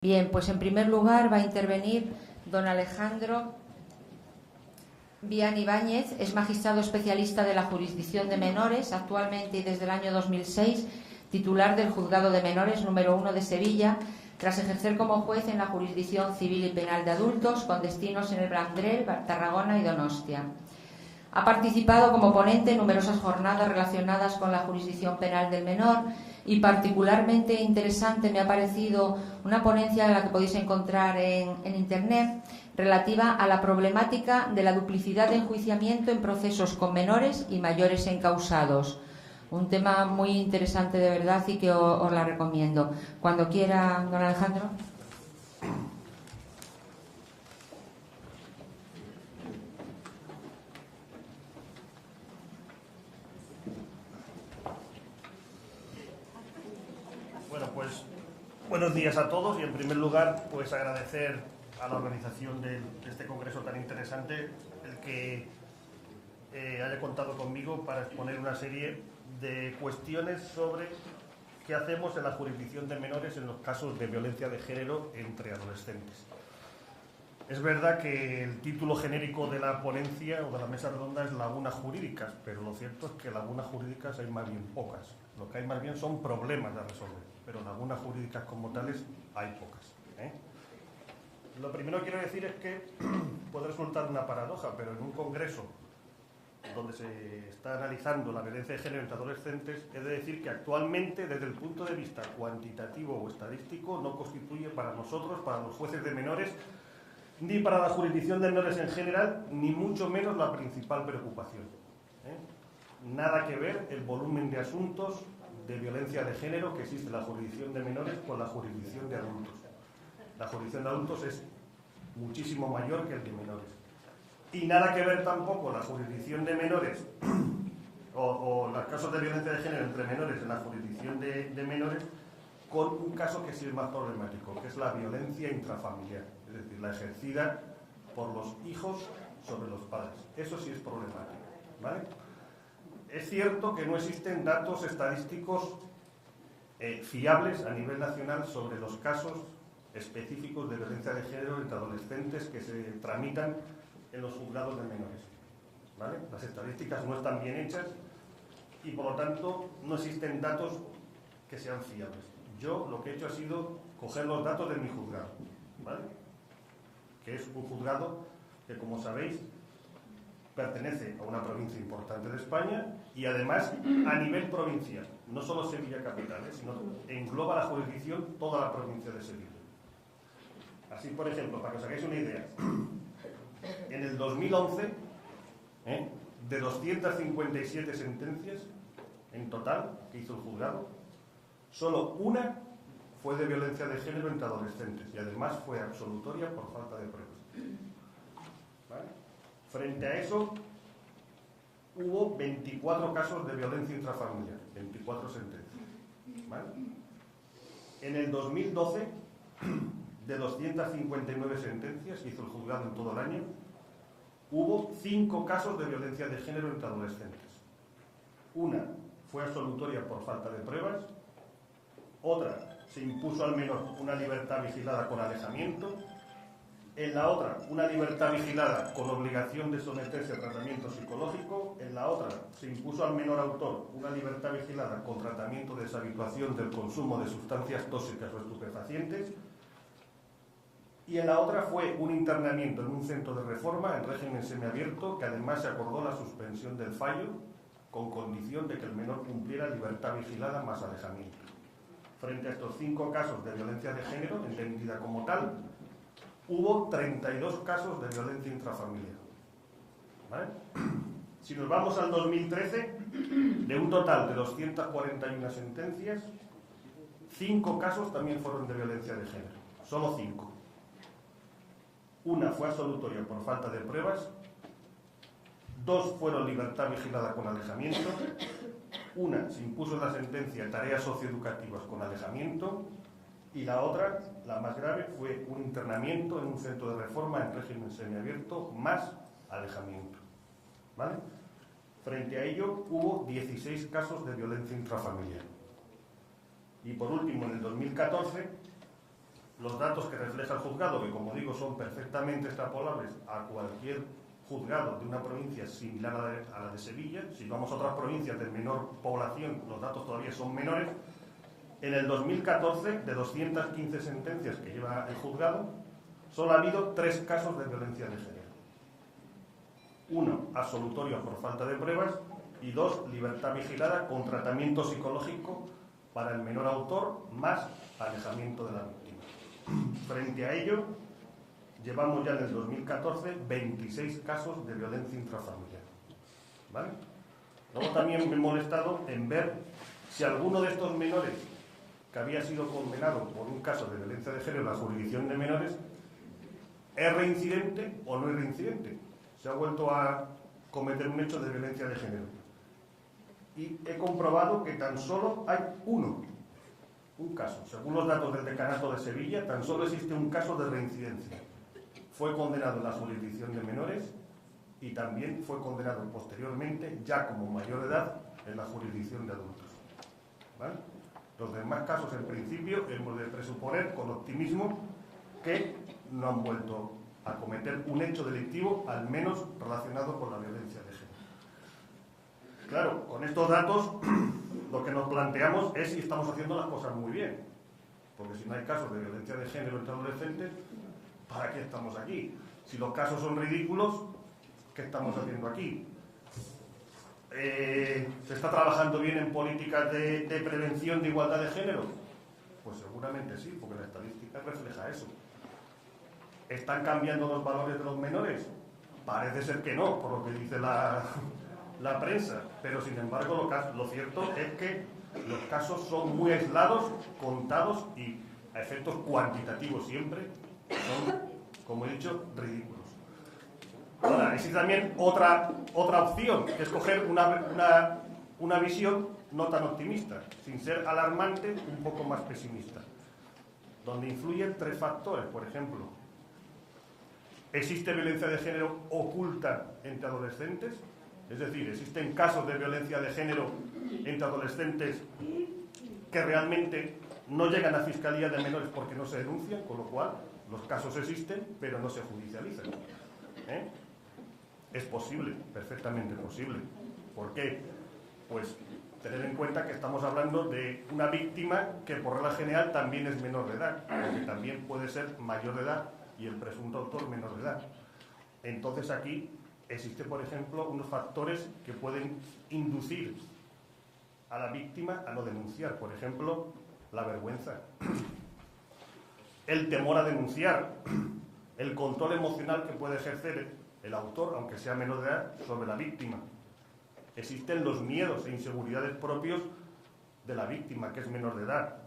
Bien, pues en primer lugar va a intervenir don Alejandro Vián Ibáñez, es magistrado especialista de la jurisdicción de menores, actualmente y desde el año 2006, titular del Juzgado de Menores número 1 de Sevilla, tras ejercer como juez en la jurisdicción civil y penal de adultos, con destinos en el Vendrell, Tarragona y Donostia. Ha participado como ponente en numerosas jornadas relacionadas con la jurisdicción penal del menor y particularmente interesante me ha parecido una ponencia en la que podéis encontrar en Internet relativa a la problemática de la duplicidad de enjuiciamiento en procesos con menores y mayores encausados. Un tema muy interesante de verdad y que os la recomiendo. Cuando quiera, don Alejandro. Bueno, pues buenos días a todos y en primer lugar pues agradecer a la organización de este congreso tan interesante el que haya contado conmigo para exponer una serie de cuestiones sobre qué hacemos en la jurisdicción de menores en los casos de violencia de género entre adolescentes. Es verdad que el título genérico de la ponencia o de la mesa redonda es lagunas jurídicas, pero lo cierto es que lagunas jurídicas hay más bien pocas. Lo que hay más bien son problemas a resolver, pero lagunas jurídicas como tales hay pocas. Lo primero que quiero decir es que puede resultar una paradoja, pero en un congreso donde se está analizando la violencia de género entre adolescentes, he de decir que actualmente, desde el punto de vista cuantitativo o estadístico, no constituye para nosotros, para los jueces de menores, ni para la jurisdicción de menores en general, ni mucho menos la principal preocupación. Nada que ver el volumen de asuntos de violencia de género que existe en la jurisdicción de menores con la jurisdicción de adultos. La jurisdicción de adultos es muchísimo mayor que el de menores. Y nada que ver tampoco la jurisdicción de menores o los casos de violencia de género entre menores en la jurisdicción de menores con un caso que sí es más problemático, que es la violencia intrafamiliar, es decir, la ejercida por los hijos sobre los padres. Eso sí es problemático, ¿vale? Es cierto que no existen datos estadísticos fiables a nivel nacional sobre los casos específicos de violencia de género entre adolescentes que se tramitan en los juzgados de menores, ¿vale? Las estadísticas no están bien hechas y por lo tanto no existen datos que sean fiables. Yo lo que he hecho ha sido coger los datos de mi juzgado, ¿vale? Que es un juzgado que, como sabéis, pertenece a una provincia importante de España y además a nivel provincial, no solo Sevilla capital, sino engloba la jurisdicción toda la provincia de Sevilla. Así, por ejemplo, para que os hagáis una idea, en el 2011, de 257 sentencias en total que hizo el juzgado, solo una fue de violencia de género entre adolescentes y además fue absolutoria por falta de pruebas. ¿Vale? Frente a eso, hubo 24 casos de violencia intrafamiliar, 24 sentencias. ¿Vale? En el 2012, de 259 sentencias que hizo el juzgado en todo el año, hubo 5 casos de violencia de género entre adolescentes. Una fue absolutoria por falta de pruebas, otra se impuso al menor una libertad vigilada con alejamiento, en la otra una libertad vigilada con obligación de someterse a tratamiento psicológico, en la otra se impuso al menor autor una libertad vigilada con tratamiento de deshabituación del consumo de sustancias tóxicas o estupefacientes, y en la otra fue un internamiento en un centro de reforma en régimen semiabierto, que además se acordó la suspensión del fallo con condición de que el menor cumpliera libertad vigilada más alejamiento. Frente a estos 5 casos de violencia de género, entendida como tal, hubo 32 casos de violencia intrafamiliar. ¿Vale? Si nos vamos al 2013, de un total de 241 sentencias, 5 casos también fueron de violencia de género. Solo 5. Una fue absolutoria por falta de pruebas, 2 fueron libertad vigilada con alejamiento, una se impuso en la sentencia tareas socioeducativas con alejamiento y la otra, la más grave, fue un internamiento en un centro de reforma en régimen semiabierto más alejamiento. ¿Vale? Frente a ello hubo 16 casos de violencia intrafamiliar. Y por último, en el 2014, los datos que refleja el juzgado, que como digo son perfectamente extrapolables a cualquier juzgado de una provincia similar a la de Sevilla. Si vamos a otras provincias de menor población, los datos todavía son menores. En el 2014, de 215 sentencias que lleva el juzgado, solo ha habido 3 casos de violencia de género. 1, absolutorio por falta de pruebas, y 2, libertad vigilada con tratamiento psicológico para el menor autor, más alejamiento de la víctima. Frente a ello, llevamos ya en el 2014 26 casos de violencia intrafamiliar. ¿Vale? Luego también me he molestado en ver si alguno de estos menores que había sido condenado por un caso de violencia de género en la jurisdicción de menores es reincidente o no es reincidente. Se ha vuelto a cometer un hecho de violencia de género. Y he comprobado que tan solo hay un caso. Según los datos del Decanato de Sevilla, tan solo existe un caso de reincidencia. Fue condenado en la jurisdicción de menores y también fue condenado posteriormente, ya como mayor de edad, en la jurisdicción de adultos. ¿Vale? Los demás casos, en principio, hemos de presuponer con optimismo que no han vuelto a cometer un hecho delictivo, al menos relacionado con la violencia de género. Claro, con estos datos lo que nos planteamos es si estamos haciendo las cosas muy bien. Porque si no hay casos de violencia de género entre adolescentes, ¿para qué estamos aquí? Si los casos son ridículos, ¿qué estamos haciendo aquí? ¿Se está trabajando bien en políticas de prevención de igualdad de género? Pues seguramente sí, porque la estadística refleja eso. ¿Están cambiando los valores de los menores? Parece ser que no, por lo que dice la prensa, pero sin embargo lo cierto es que los casos son muy aislados, contados y a efectos cuantitativos siempre son, como he dicho, ridículos. Ahora, existe también otra opción, que es coger una visión no tan optimista, sin ser alarmante, un poco más pesimista, donde influyen 3 factores. Por ejemplo, ¿existe violencia de género oculta entre adolescentes? Es decir, existen casos de violencia de género entre adolescentes que realmente no llegan a Fiscalía de Menores porque no se denuncian, con lo cual los casos existen, pero no se judicializan. Es posible, perfectamente posible. ¿Por qué? Pues tener en cuenta que estamos hablando de una víctima que por regla general también es menor de edad, porque también puede ser mayor de edad y el presunto autor menor de edad. Entonces aquí existen, por ejemplo, unos factores que pueden inducir a la víctima a no denunciar. Por ejemplo, la vergüenza, el temor a denunciar, el control emocional que puede ejercer el autor, aunque sea menor de edad, sobre la víctima. Existen los miedos e inseguridades propios de la víctima, que es menor de edad.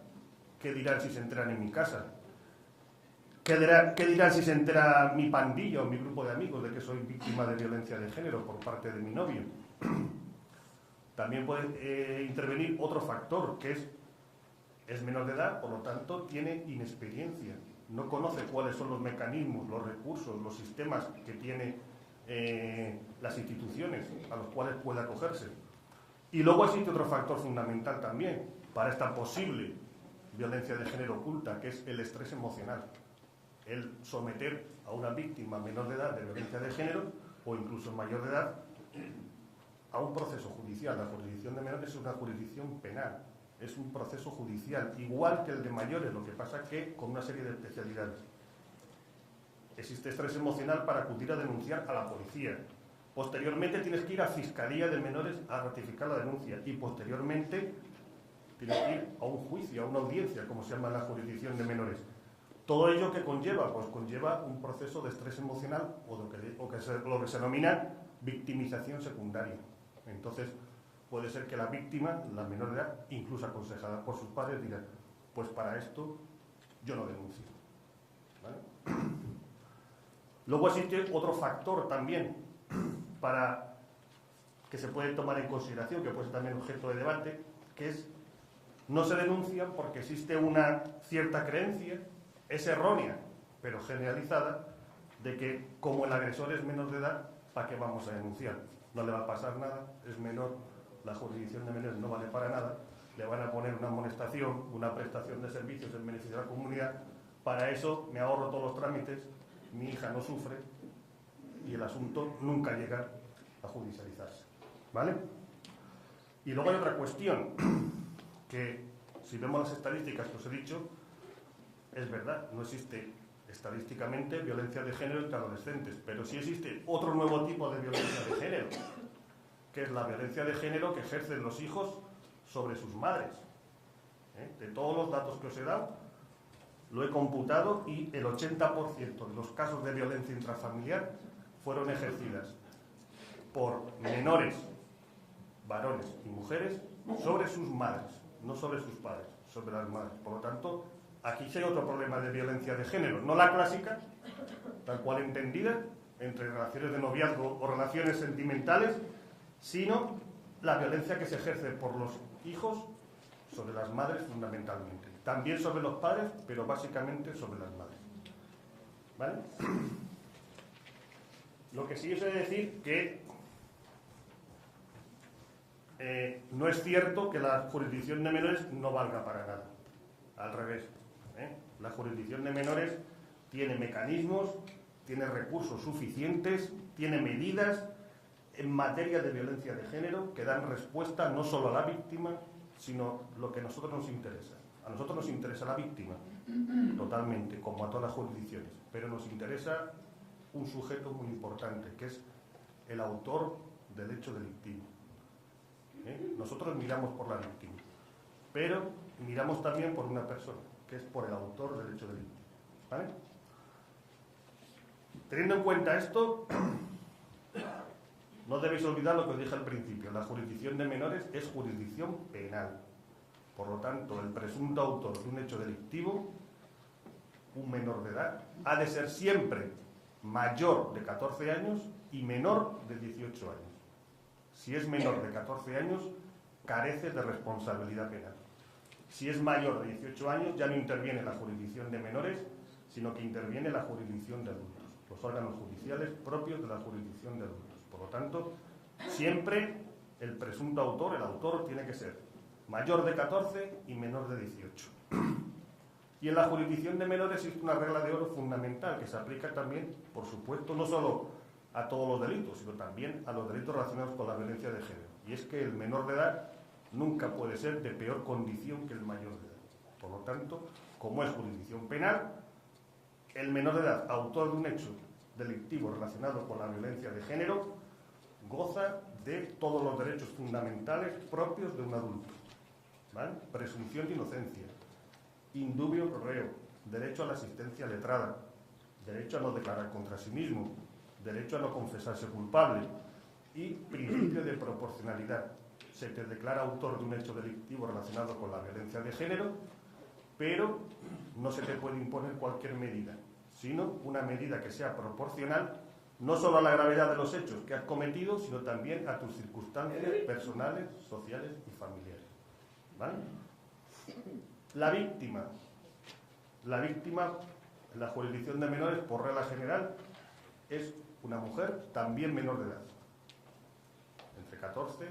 ¿Qué dirán si se enteran en mi casa? ¿Qué dirán si se entera mi pandilla o mi grupo de amigos de que soy víctima de violencia de género por parte de mi novio? También puede intervenir otro factor, que es menor de edad, por lo tanto tiene inexperiencia. No conoce cuáles son los mecanismos, los recursos, los sistemas que tiene las instituciones a los cuales puede acogerse. Y luego existe otro factor fundamental también para esta posible violencia de género oculta, que es el estrés emocional. El someter a una víctima menor de edad de violencia de género o incluso mayor de edad a un proceso judicial. La jurisdicción de menores es una jurisdicción penal, es un proceso judicial, igual que el de mayores, lo que pasa que con una serie de especialidades. Existe estrés emocional para acudir a denunciar a la policía. Posteriormente tienes que ir a Fiscalía de Menores a ratificar la denuncia y posteriormente tienes que ir a un juicio, a una audiencia, como se llama en la jurisdicción de menores. ¿Todo ello qué conlleva? Pues conlleva un proceso de estrés emocional o lo que se denomina victimización secundaria. Entonces, puede ser que la víctima, la menor de edad, incluso aconsejada por sus padres, diga, pues para esto yo no denuncio. ¿Vale? Luego existe otro factor también para que se puede tomar en consideración, que puede ser también objeto de debate, que es no se denuncia porque existe una cierta creencia, es errónea, pero generalizada, de que como el agresor es menor de edad, ¿para qué vamos a denunciar? No le va a pasar nada, es menor, la jurisdicción de menores no vale para nada, le van a poner una amonestación, una prestación de servicios en beneficio de la comunidad, Para eso me ahorro todos los trámites, mi hija no sufre y el asunto nunca llega a judicializarse, ¿vale? Y luego hay otra cuestión, que si vemos las estadísticas que os he dicho, es verdad, no existe estadísticamente violencia de género entre adolescentes, pero sí existe otro nuevo tipo de violencia de género, que es la violencia de género que ejercen los hijos sobre sus madres. De todos los datos que os he dado, lo he computado y el 80% de los casos de violencia intrafamiliar fueron ejercidas por menores, varones y mujeres, sobre sus madres, no sobre sus padres, sobre las madres. Por lo tanto, aquí sí hay otro problema de violencia de género, no la clásica, tal cual entendida, entre relaciones de noviazgo o relaciones sentimentales, sino la violencia que se ejerce por los hijos sobre las madres fundamentalmente. También sobre los padres, pero básicamente sobre las madres. ¿Vale? Lo que sí os he de decir que no es cierto que la jurisdicción de menores no valga para nada. Al revés. La jurisdicción de menores tiene mecanismos, tiene recursos suficientes, tiene medidas en materia de violencia de género que dan respuesta no solo a la víctima, sino lo que a nosotros nos interesa. A nosotros nos interesa la víctima, totalmente, como a todas las jurisdicciones, pero nos interesa un sujeto muy importante, que es el autor del hecho delictivo. Nosotros miramos por la víctima, pero miramos también por una persona, que es por el autor del hecho delictivo. ¿Vale? Teniendo en cuenta esto, no debéis olvidar lo que os dije al principio. La jurisdicción de menores es jurisdicción penal. Por lo tanto, el presunto autor de un hecho delictivo, un menor de edad, ha de ser siempre mayor de 14 años y menor de 18 años. Si es menor de 14 años, carece de responsabilidad penal. Si es mayor de 18 años, ya no interviene la jurisdicción de menores, sino que interviene la jurisdicción de adultos, los órganos judiciales propios de la jurisdicción de adultos. Por lo tanto, siempre el presunto autor, el autor, tiene que ser mayor de 14 y menor de 18. Y en la jurisdicción de menores existe una regla de oro fundamental que se aplica también, por supuesto, no solo a todos los delitos, sino también a los delitos relacionados con la violencia de género. Y es que el menor de edad nunca puede ser de peor condición que el mayor de edad. Por lo tanto, como es jurisdicción penal, el menor de edad, autor de un hecho delictivo relacionado con la violencia de género, goza de todos los derechos fundamentales propios de un adulto. ¿Vale? Presunción de inocencia, indubio pro reo, derecho a la asistencia letrada, derecho a no declarar contra sí mismo, derecho a no confesarse culpable y principio de proporcionalidad. Se te declara autor de un hecho delictivo relacionado con la violencia de género, pero no se te puede imponer cualquier medida, sino una medida que sea proporcional no solo a la gravedad de los hechos que has cometido, sino también a tus circunstancias personales, sociales y familiares. ¿Vale? La víctima en la jurisdicción de menores, por regla general, es una mujer también menor de edad, entre 14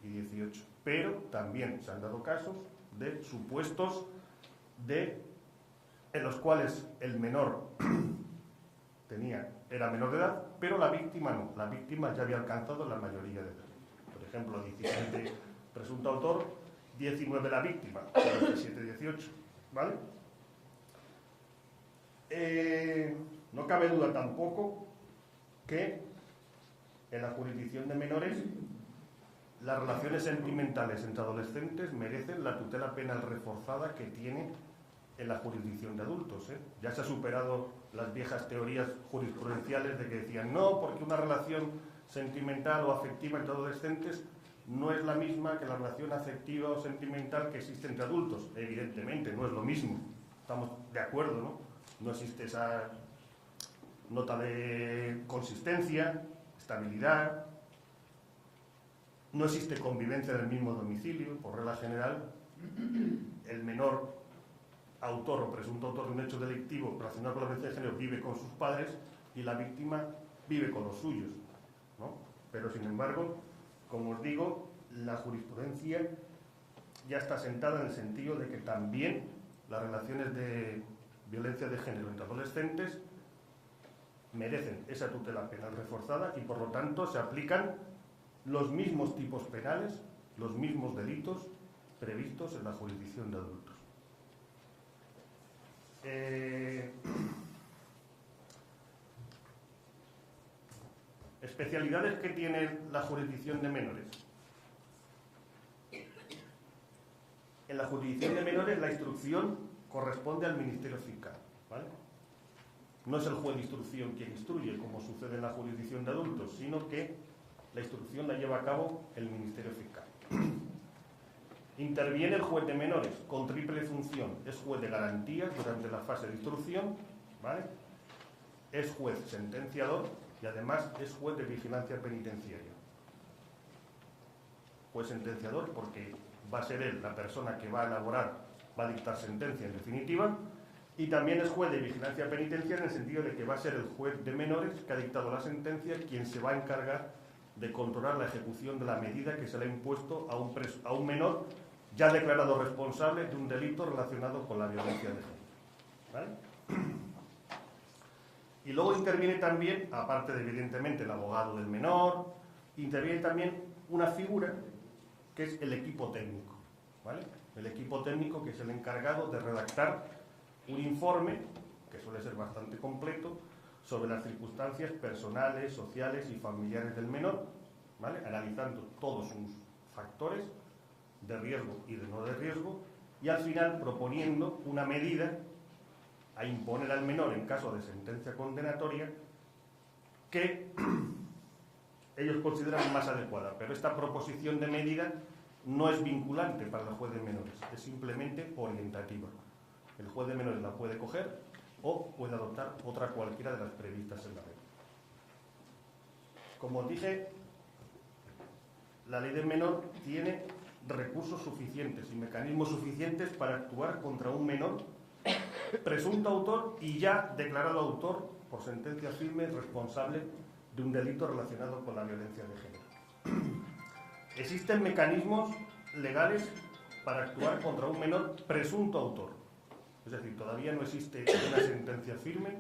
y 18. Pero también se han dado casos de supuestos en los cuales el menor era menor de edad, pero la víctima no. La víctima ya había alcanzado la mayoría de edad. Por ejemplo, 17 presunto autor, 19 la víctima, 17, 18. ¿Vale? No cabe duda tampoco que en la jurisdicción de menores las relaciones sentimentales entre adolescentes merecen la tutela penal reforzada que tiene en la jurisdicción de adultos. Ya se ha superado las viejas teorías jurisprudenciales de que decían no, porque una relación sentimental o afectiva entre adolescentes no es la misma que la relación afectiva o sentimental que existe entre adultos. Evidentemente, no es lo mismo. Estamos de acuerdo, ¿no? No existe esa nota de consistencia, estabilidad, no existe convivencia en el mismo domicilio. Por regla general, el menor autor o presunto autor de un hecho delictivo relacionado con la violencia de género vive con sus padres y la víctima vive con los suyos, ¿no? Pero sin embargo, como os digo, la jurisprudencia ya está sentada en el sentido de que también las relaciones de violencia de género entre adolescentes merecen esa tutela penal reforzada y por lo tanto se aplican los mismos tipos penales, los mismos delitos previstos en la jurisdicción de adultos. Especialidades que tiene la jurisdicción de menores. En la jurisdicción de menores la instrucción corresponde al Ministerio Fiscal, ¿vale? No es el juez de instrucción quien instruye, como sucede en la jurisdicción de adultos, sino que la instrucción la lleva a cabo el Ministerio Fiscal. Interviene el juez de menores con triple función. Es juez de garantías durante la fase de instrucción, ¿vale? Es juez sentenciador y además es juez de vigilancia penitenciaria. Juez sentenciador porque va a ser él la persona que va a elaborar, va a dictar sentencia en definitiva, y también es juez de vigilancia penitenciaria en el sentido de que va a ser el juez de menores que ha dictado la sentencia quien se va a encargar de controlar la ejecución de la medida que se le ha impuesto a un menor ya declarado responsable de un delito relacionado con la violencia de género, ¿vale? Y luego interviene también, aparte de evidentemente el abogado del menor, interviene también una figura que es el equipo técnico, ¿vale? El equipo técnico que es el encargado de redactar un informe, que suele ser bastante completo, sobre las circunstancias personales, sociales y familiares del menor, ¿vale? Analizando todos sus factores de riesgo y de no de riesgo, y al final proponiendo una medida a imponer al menor en caso de sentencia condenatoria que ellos consideran más adecuada. Pero esta proposición de medida no es vinculante para el juez de menores, es simplemente orientativa. El juez de menores la puede coger o puede adoptar otra cualquiera de las previstas en la ley. Como os dije, la ley del menor tiene recursos suficientes y mecanismos suficientes para actuar contra un menor presunto autor y ya declarado autor por sentencia firme responsable de un delito relacionado con la violencia de género. Existen mecanismos legales para actuar contra un menor presunto autor. Es decir, todavía no existe una sentencia firme,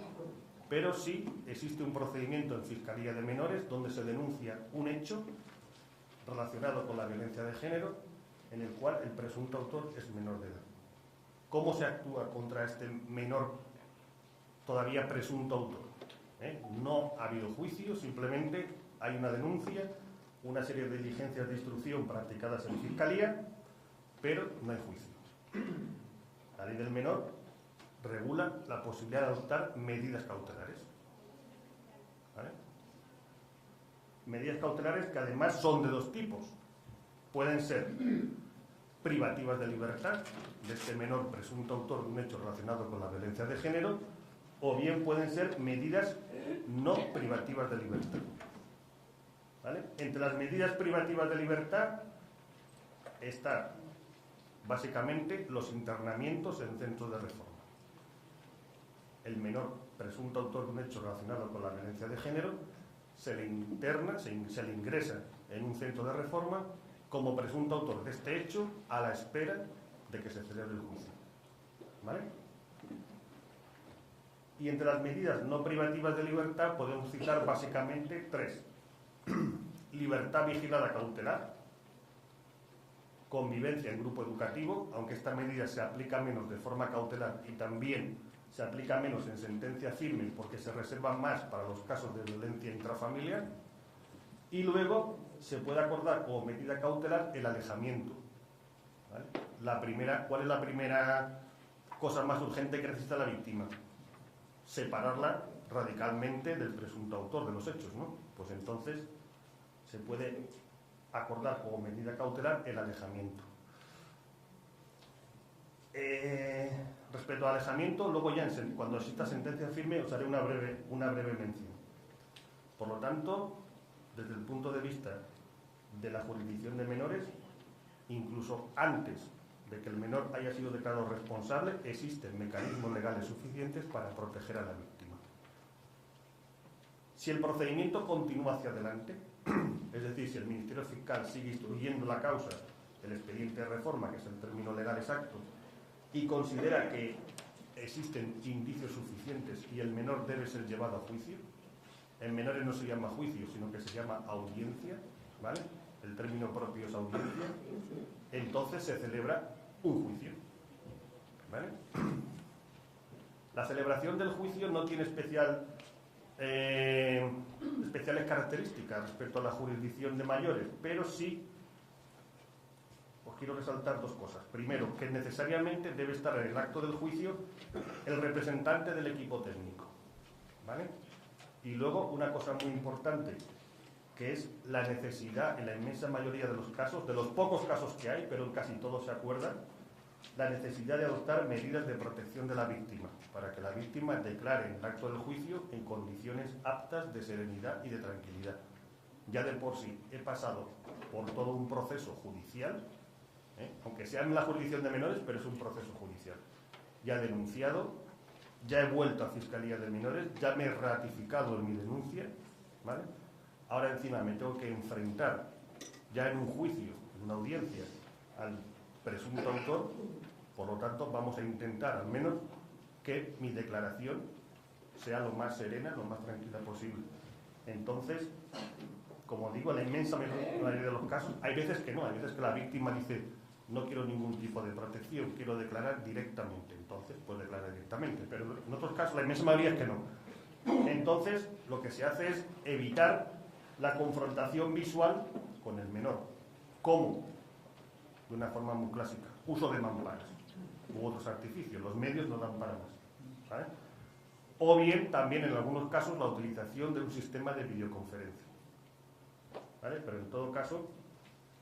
pero sí existe un procedimiento en Fiscalía de Menores donde se denuncia un hecho relacionado con la violencia de género en el cual el presunto autor es menor de edad. ¿Cómo se actúa contra este menor todavía presunto autor? No ha habido juicio, simplemente hay una denuncia, una serie de diligencias de instrucción practicadas en Fiscalía, pero no hay juicio. La ley del menor regula la posibilidad de adoptar medidas cautelares, ¿vale? Medidas cautelares que además son de dos tipos. Pueden ser privativas de libertad de este menor presunto autor de un hecho relacionado con la violencia de género, o bien pueden ser medidas no privativas de libertad, ¿vale? Entre las medidas privativas de libertad están básicamente los internamientos en centros de reforma. El menor presunto autor de un hecho relacionado con la violencia de género se le interna, se le ingresa en un centro de reforma como presunto autor de este hecho a la espera de que se celebre el juicio, ¿vale? Y entre las medidas no privativas de libertad podemos citar básicamente tres. Libertad vigilada cautelar, convivencia en grupo educativo, aunque esta medida se aplica menos de forma cautelar y también se aplica menos en sentencia firme porque se reserva más para los casos de violencia intrafamiliar, y luego se puede acordar como medida cautelar el alejamiento, ¿vale? ¿Cuál es la primera cosa más urgente que necesita la víctima? Separarla radicalmente del presunto autor de los hechos, ¿no? Pues entonces se puede acordar como medida cautelar el alejamiento. Respecto al alejamiento, luego ya cuando exista sentencia firme os haré una breve mención. Por lo tanto, desde el punto de vista de la jurisdicción de menores, incluso antes de que el menor haya sido declarado responsable, existen mecanismos legales suficientes para proteger a la víctima. Si el procedimiento continúa hacia adelante, es decir, si el Ministerio Fiscal sigue instruyendo la causa, el expediente de reforma, que es el término legal exacto, y considera que existen indicios suficientes y el menor debe ser llevado a juicio. En menores no se llama juicio, sino que se llama audiencia, ¿vale? El término propio es audiencia. Entonces se celebra un juicio, ¿vale? La celebración del juicio no tiene especiales características respecto a la jurisdicción de mayores, pero sí os quiero resaltar dos cosas. Primero, que necesariamente debe estar en el acto del juicio el representante del equipo técnico, ¿vale? Y luego una cosa muy importante, que es la necesidad, en la inmensa mayoría de los casos, de los pocos casos que hay, pero en casi todos se acuerdan, la necesidad de adoptar medidas de protección de la víctima, para que la víctima declare en el acto del juicio en condiciones aptas de serenidad y de tranquilidad. Ya de por sí he pasado por todo un proceso judicial, aunque sea en la jurisdicción de menores, pero es un proceso judicial. Ya he denunciado, ya he vuelto a Fiscalía de Menores, ya me he ratificado en mi denuncia, ¿vale? Ahora encima me tengo que enfrentar ya en un juicio, en una audiencia, al presunto autor. Por lo tanto, vamos a intentar al menos que mi declaración sea lo más serena, lo más tranquila posible. Entonces, como digo, en la inmensa mayoría de los casos, hay veces que no, hay veces que la víctima dice: no quiero ningún tipo de protección, quiero declarar directamente. Entonces, pues declarar directamente. Pero en otros casos, la inmensa mayoría es que no. Entonces, lo que se hace es evitar la confrontación visual con el menor. ¿Cómo? De una forma muy clásica. Uso de mamparas u otros artificios. Los medios no dan para más, ¿vale? O bien, también en algunos casos, la utilización de un sistema de videoconferencia, ¿vale? Pero en todo caso,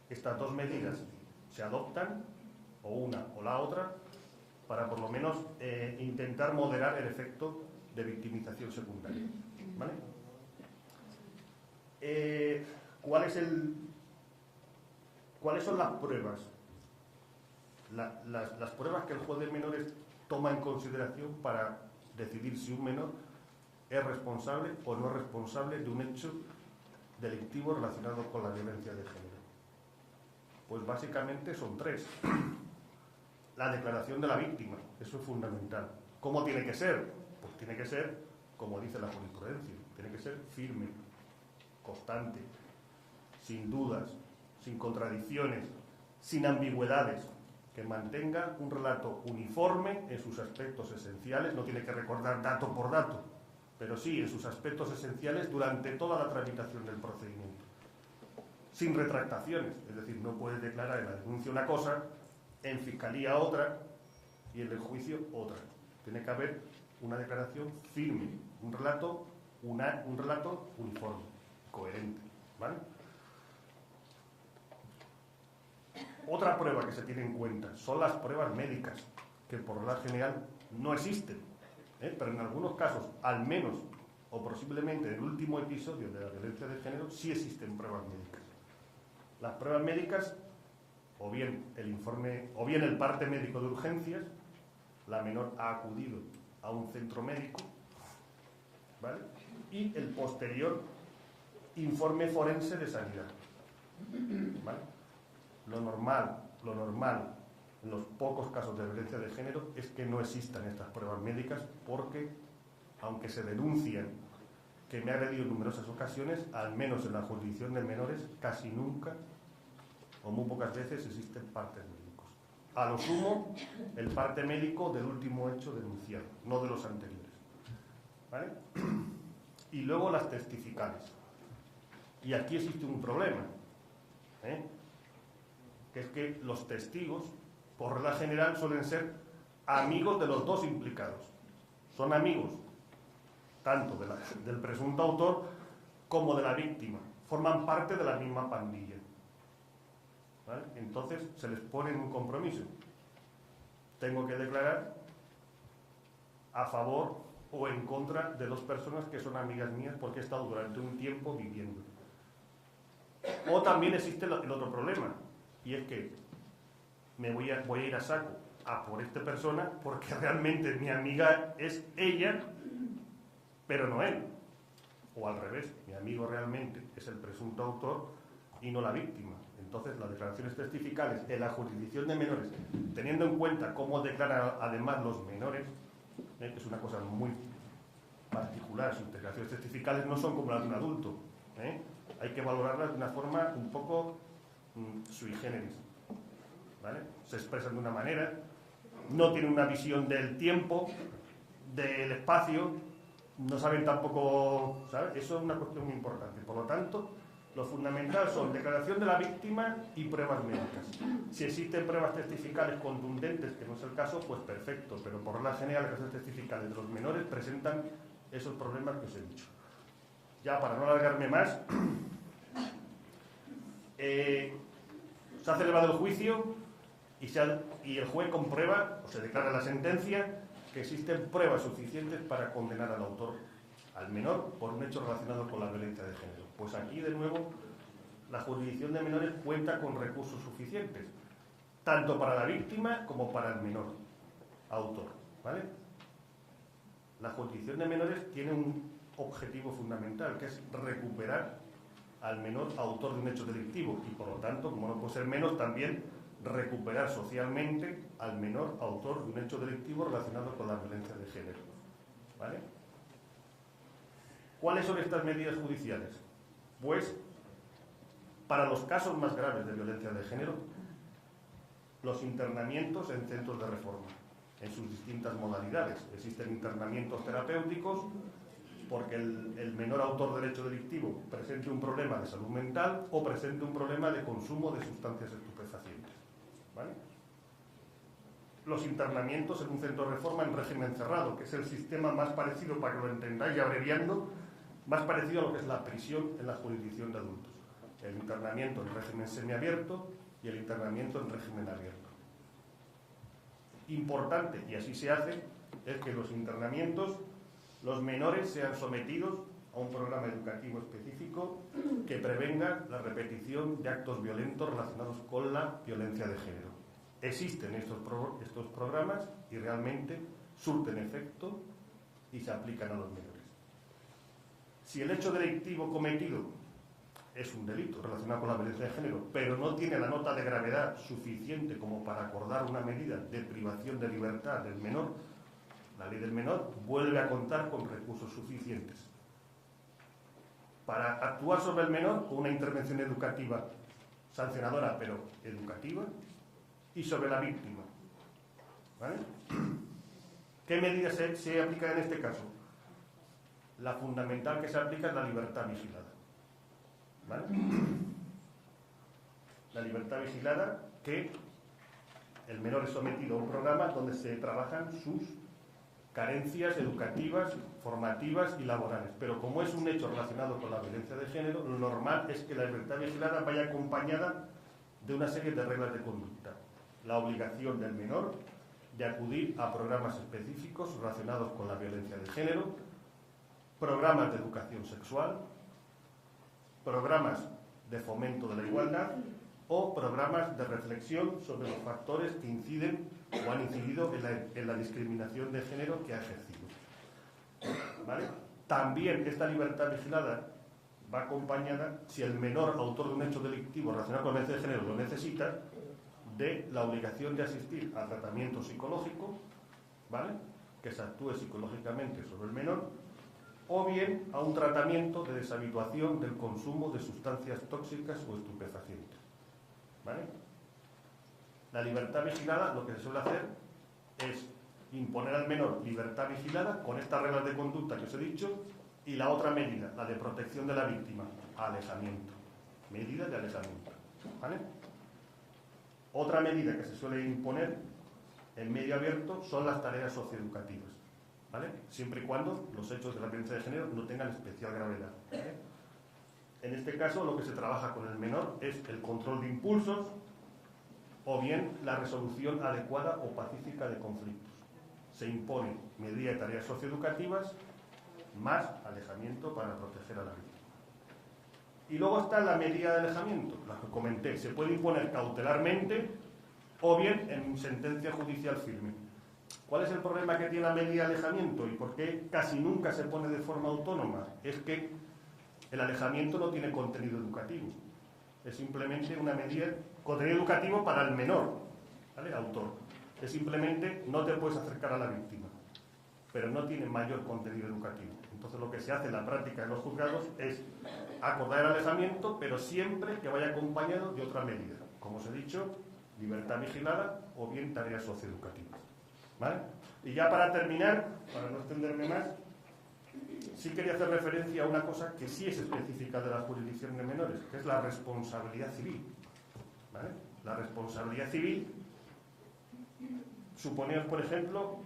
estas dos medidas se adoptan, o una o la otra, para por lo menos intentar moderar el efecto de victimización secundaria, ¿vale? ¿Cuáles son las pruebas? Las pruebas que el juez de menores toma en consideración para decidir si un menor es responsable o no es responsable de un hecho delictivo relacionado con la violencia de género. Pues básicamente son tres. La declaración de la víctima, eso es fundamental. ¿Cómo tiene que ser? Pues tiene que ser, como dice la jurisprudencia, tiene que ser firme, constante, sin dudas, sin contradicciones, sin ambigüedades, que mantenga un relato uniforme en sus aspectos esenciales. No tiene que recordar dato por dato, pero sí en sus aspectos esenciales durante toda la tramitación del procedimiento. Sin retractaciones, es decir, no puedes declarar en la denuncia una cosa, en fiscalía otra y en el juicio otra. Tiene que haber una declaración firme, un relato uniforme, coherente, ¿vale? Otra prueba que se tiene en cuenta son las pruebas médicas, que por regla general no existen, pero en algunos casos, al menos o posiblemente en el último episodio de la violencia de género, sí existen pruebas médicas. Las pruebas médicas, o bien el informe, o bien el parte médico de urgencias, la menor ha acudido a un centro médico, ¿vale? Y el posterior informe forense de sanidad, ¿vale? Lo normal en los pocos casos de violencia de género es que no existan estas pruebas médicas, porque aunque se denuncian que me ha agredido en numerosas ocasiones, al menos en la jurisdicción de menores casi nunca o muy pocas veces existen partes médicos. A lo sumo, el parte médico del último hecho denunciado, no de los anteriores, ¿vale? Y luego las testificales. Y aquí existe un problema, que es que los testigos, por regla general, suelen ser amigos de los dos implicados. Son amigos tanto del presunto autor como de la víctima. Forman parte de la misma pandilla, ¿vale? Entonces se les pone en un compromiso. Tengo que declarar a favor o en contra de dos personas que son amigas mías porque he estado durante un tiempo viviendo. O también existe el otro problema, y es que voy a ir a saco a por esta persona porque realmente mi amiga es ella, pero no él. O al revés, mi amigo realmente es el presunto autor y no la víctima. Entonces, las declaraciones testificales en la jurisdicción de menores, teniendo en cuenta cómo declaran además los menores, que es una cosa muy particular. Sus declaraciones testificales no son como las de un adulto. Hay que valorarlas de una forma un poco sui generis. ¿Vale? Se expresan de una manera, no tienen una visión del tiempo, del espacio, no saben tampoco, ¿sabes? Eso es una cuestión muy importante. Por lo tanto, lo fundamental son declaración de la víctima y pruebas médicas. Si existen pruebas testificales contundentes, que no es el caso, pues perfecto, pero por regla general las pruebas testificales de los menores presentan esos problemas que os he dicho. Ya para no alargarme más, se ha celebrado el juicio y el juez comprueba, o se declara la sentencia, que existen pruebas suficientes para condenar al autor, al menor, por un hecho relacionado con la violencia de género. Pues aquí, de nuevo, la jurisdicción de menores cuenta con recursos suficientes, tanto para la víctima como para el menor autor, ¿vale? La jurisdicción de menores tiene un objetivo fundamental, que es recuperar al menor autor de un hecho delictivo y, por lo tanto, como no puede ser menos, también recuperar socialmente al menor autor de un hecho delictivo relacionado con la violencia de género, ¿vale? ¿Cuáles son estas medidas judiciales? Pues, para los casos más graves de violencia de género, los internamientos en centros de reforma, en sus distintas modalidades. Existen internamientos terapéuticos porque el menor autor del hecho delictivo presente un problema de salud mental o presente un problema de consumo de sustancias estupefacientes, ¿vale? Los internamientos en un centro de reforma en régimen cerrado, que es el sistema más parecido, para que lo entendáis y abreviando, más parecido a lo que es la prisión en la jurisdicción de adultos. El internamiento en régimen semiabierto y el internamiento en régimen abierto. Importante, y así se hace, es que los internamientos, los menores sean sometidos a un programa educativo específico que prevenga la repetición de actos violentos relacionados con la violencia de género. Existen estos programas y realmente surten efecto y se aplican a los menores. Si el hecho delictivo cometido es un delito relacionado con la violencia de género, pero no tiene la nota de gravedad suficiente como para acordar una medida de privación de libertad del menor, la ley del menor vuelve a contar con recursos suficientes para actuar sobre el menor con una intervención educativa sancionadora, pero educativa, y sobre la víctima, ¿vale? ¿Qué medidas se aplican en este caso? La fundamental que se aplica es la libertad vigilada, ¿vale? La libertad vigilada, que el menor es sometido a un programa donde se trabajan sus carencias educativas, formativas y laborales. Pero como es un hecho relacionado con la violencia de género, lo normal es que la libertad vigilada vaya acompañada de una serie de reglas de conducta. La obligación del menor de acudir a programas específicos relacionados con la violencia de género, programas de educación sexual, programas de fomento de la igualdad o programas de reflexión sobre los factores que inciden o han incidido en la discriminación de género que ha ejercido, ¿vale? También esta libertad vigilada va acompañada, si el menor autor de un hecho delictivo relacionado con la violencia de género lo necesita, de la obligación de asistir a tratamiento psicológico, ¿vale?, que se actúe psicológicamente sobre el menor, o bien a un tratamiento de deshabituación del consumo de sustancias tóxicas o estupefacientes, ¿vale? La libertad vigilada, lo que se suele hacer es imponer al menor libertad vigilada con estas reglas de conducta que os he dicho, y la otra medida, la de protección de la víctima, alejamiento, medida de alejamiento, ¿vale? Otra medida que se suele imponer en medio abierto son las tareas socioeducativas, ¿vale?, siempre y cuando los hechos de la violencia de género no tengan especial gravedad, ¿vale? En este caso, lo que se trabaja con el menor es el control de impulsos o bien la resolución adecuada o pacífica de conflictos. Se impone medida de tareas socioeducativas más alejamiento para proteger a la víctima. Y luego está la medida de alejamiento, la que comenté. Se puede imponer cautelarmente o bien en sentencia judicial firme. ¿Cuál es el problema que tiene la medida de alejamiento y por qué casi nunca se pone de forma autónoma? Es que el alejamiento no tiene contenido educativo. Es simplemente una medida, contenido educativo para el menor, ¿vale?, autor. Es simplemente no te puedes acercar a la víctima. pero no tiene mayor contenido educativo. Entonces lo que se hace en la práctica en los juzgados es acordar el alejamiento, pero siempre que vaya acompañado de otra medida. Como os he dicho, libertad vigilada o bien tareas socioeducativas. ¿Vale? Y ya para terminar, para no extenderme más, sí quería hacer referencia a una cosa que sí es específica de la jurisdicción de menores, que es la responsabilidad civil. ¿Vale? La responsabilidad civil, suponeos, por ejemplo,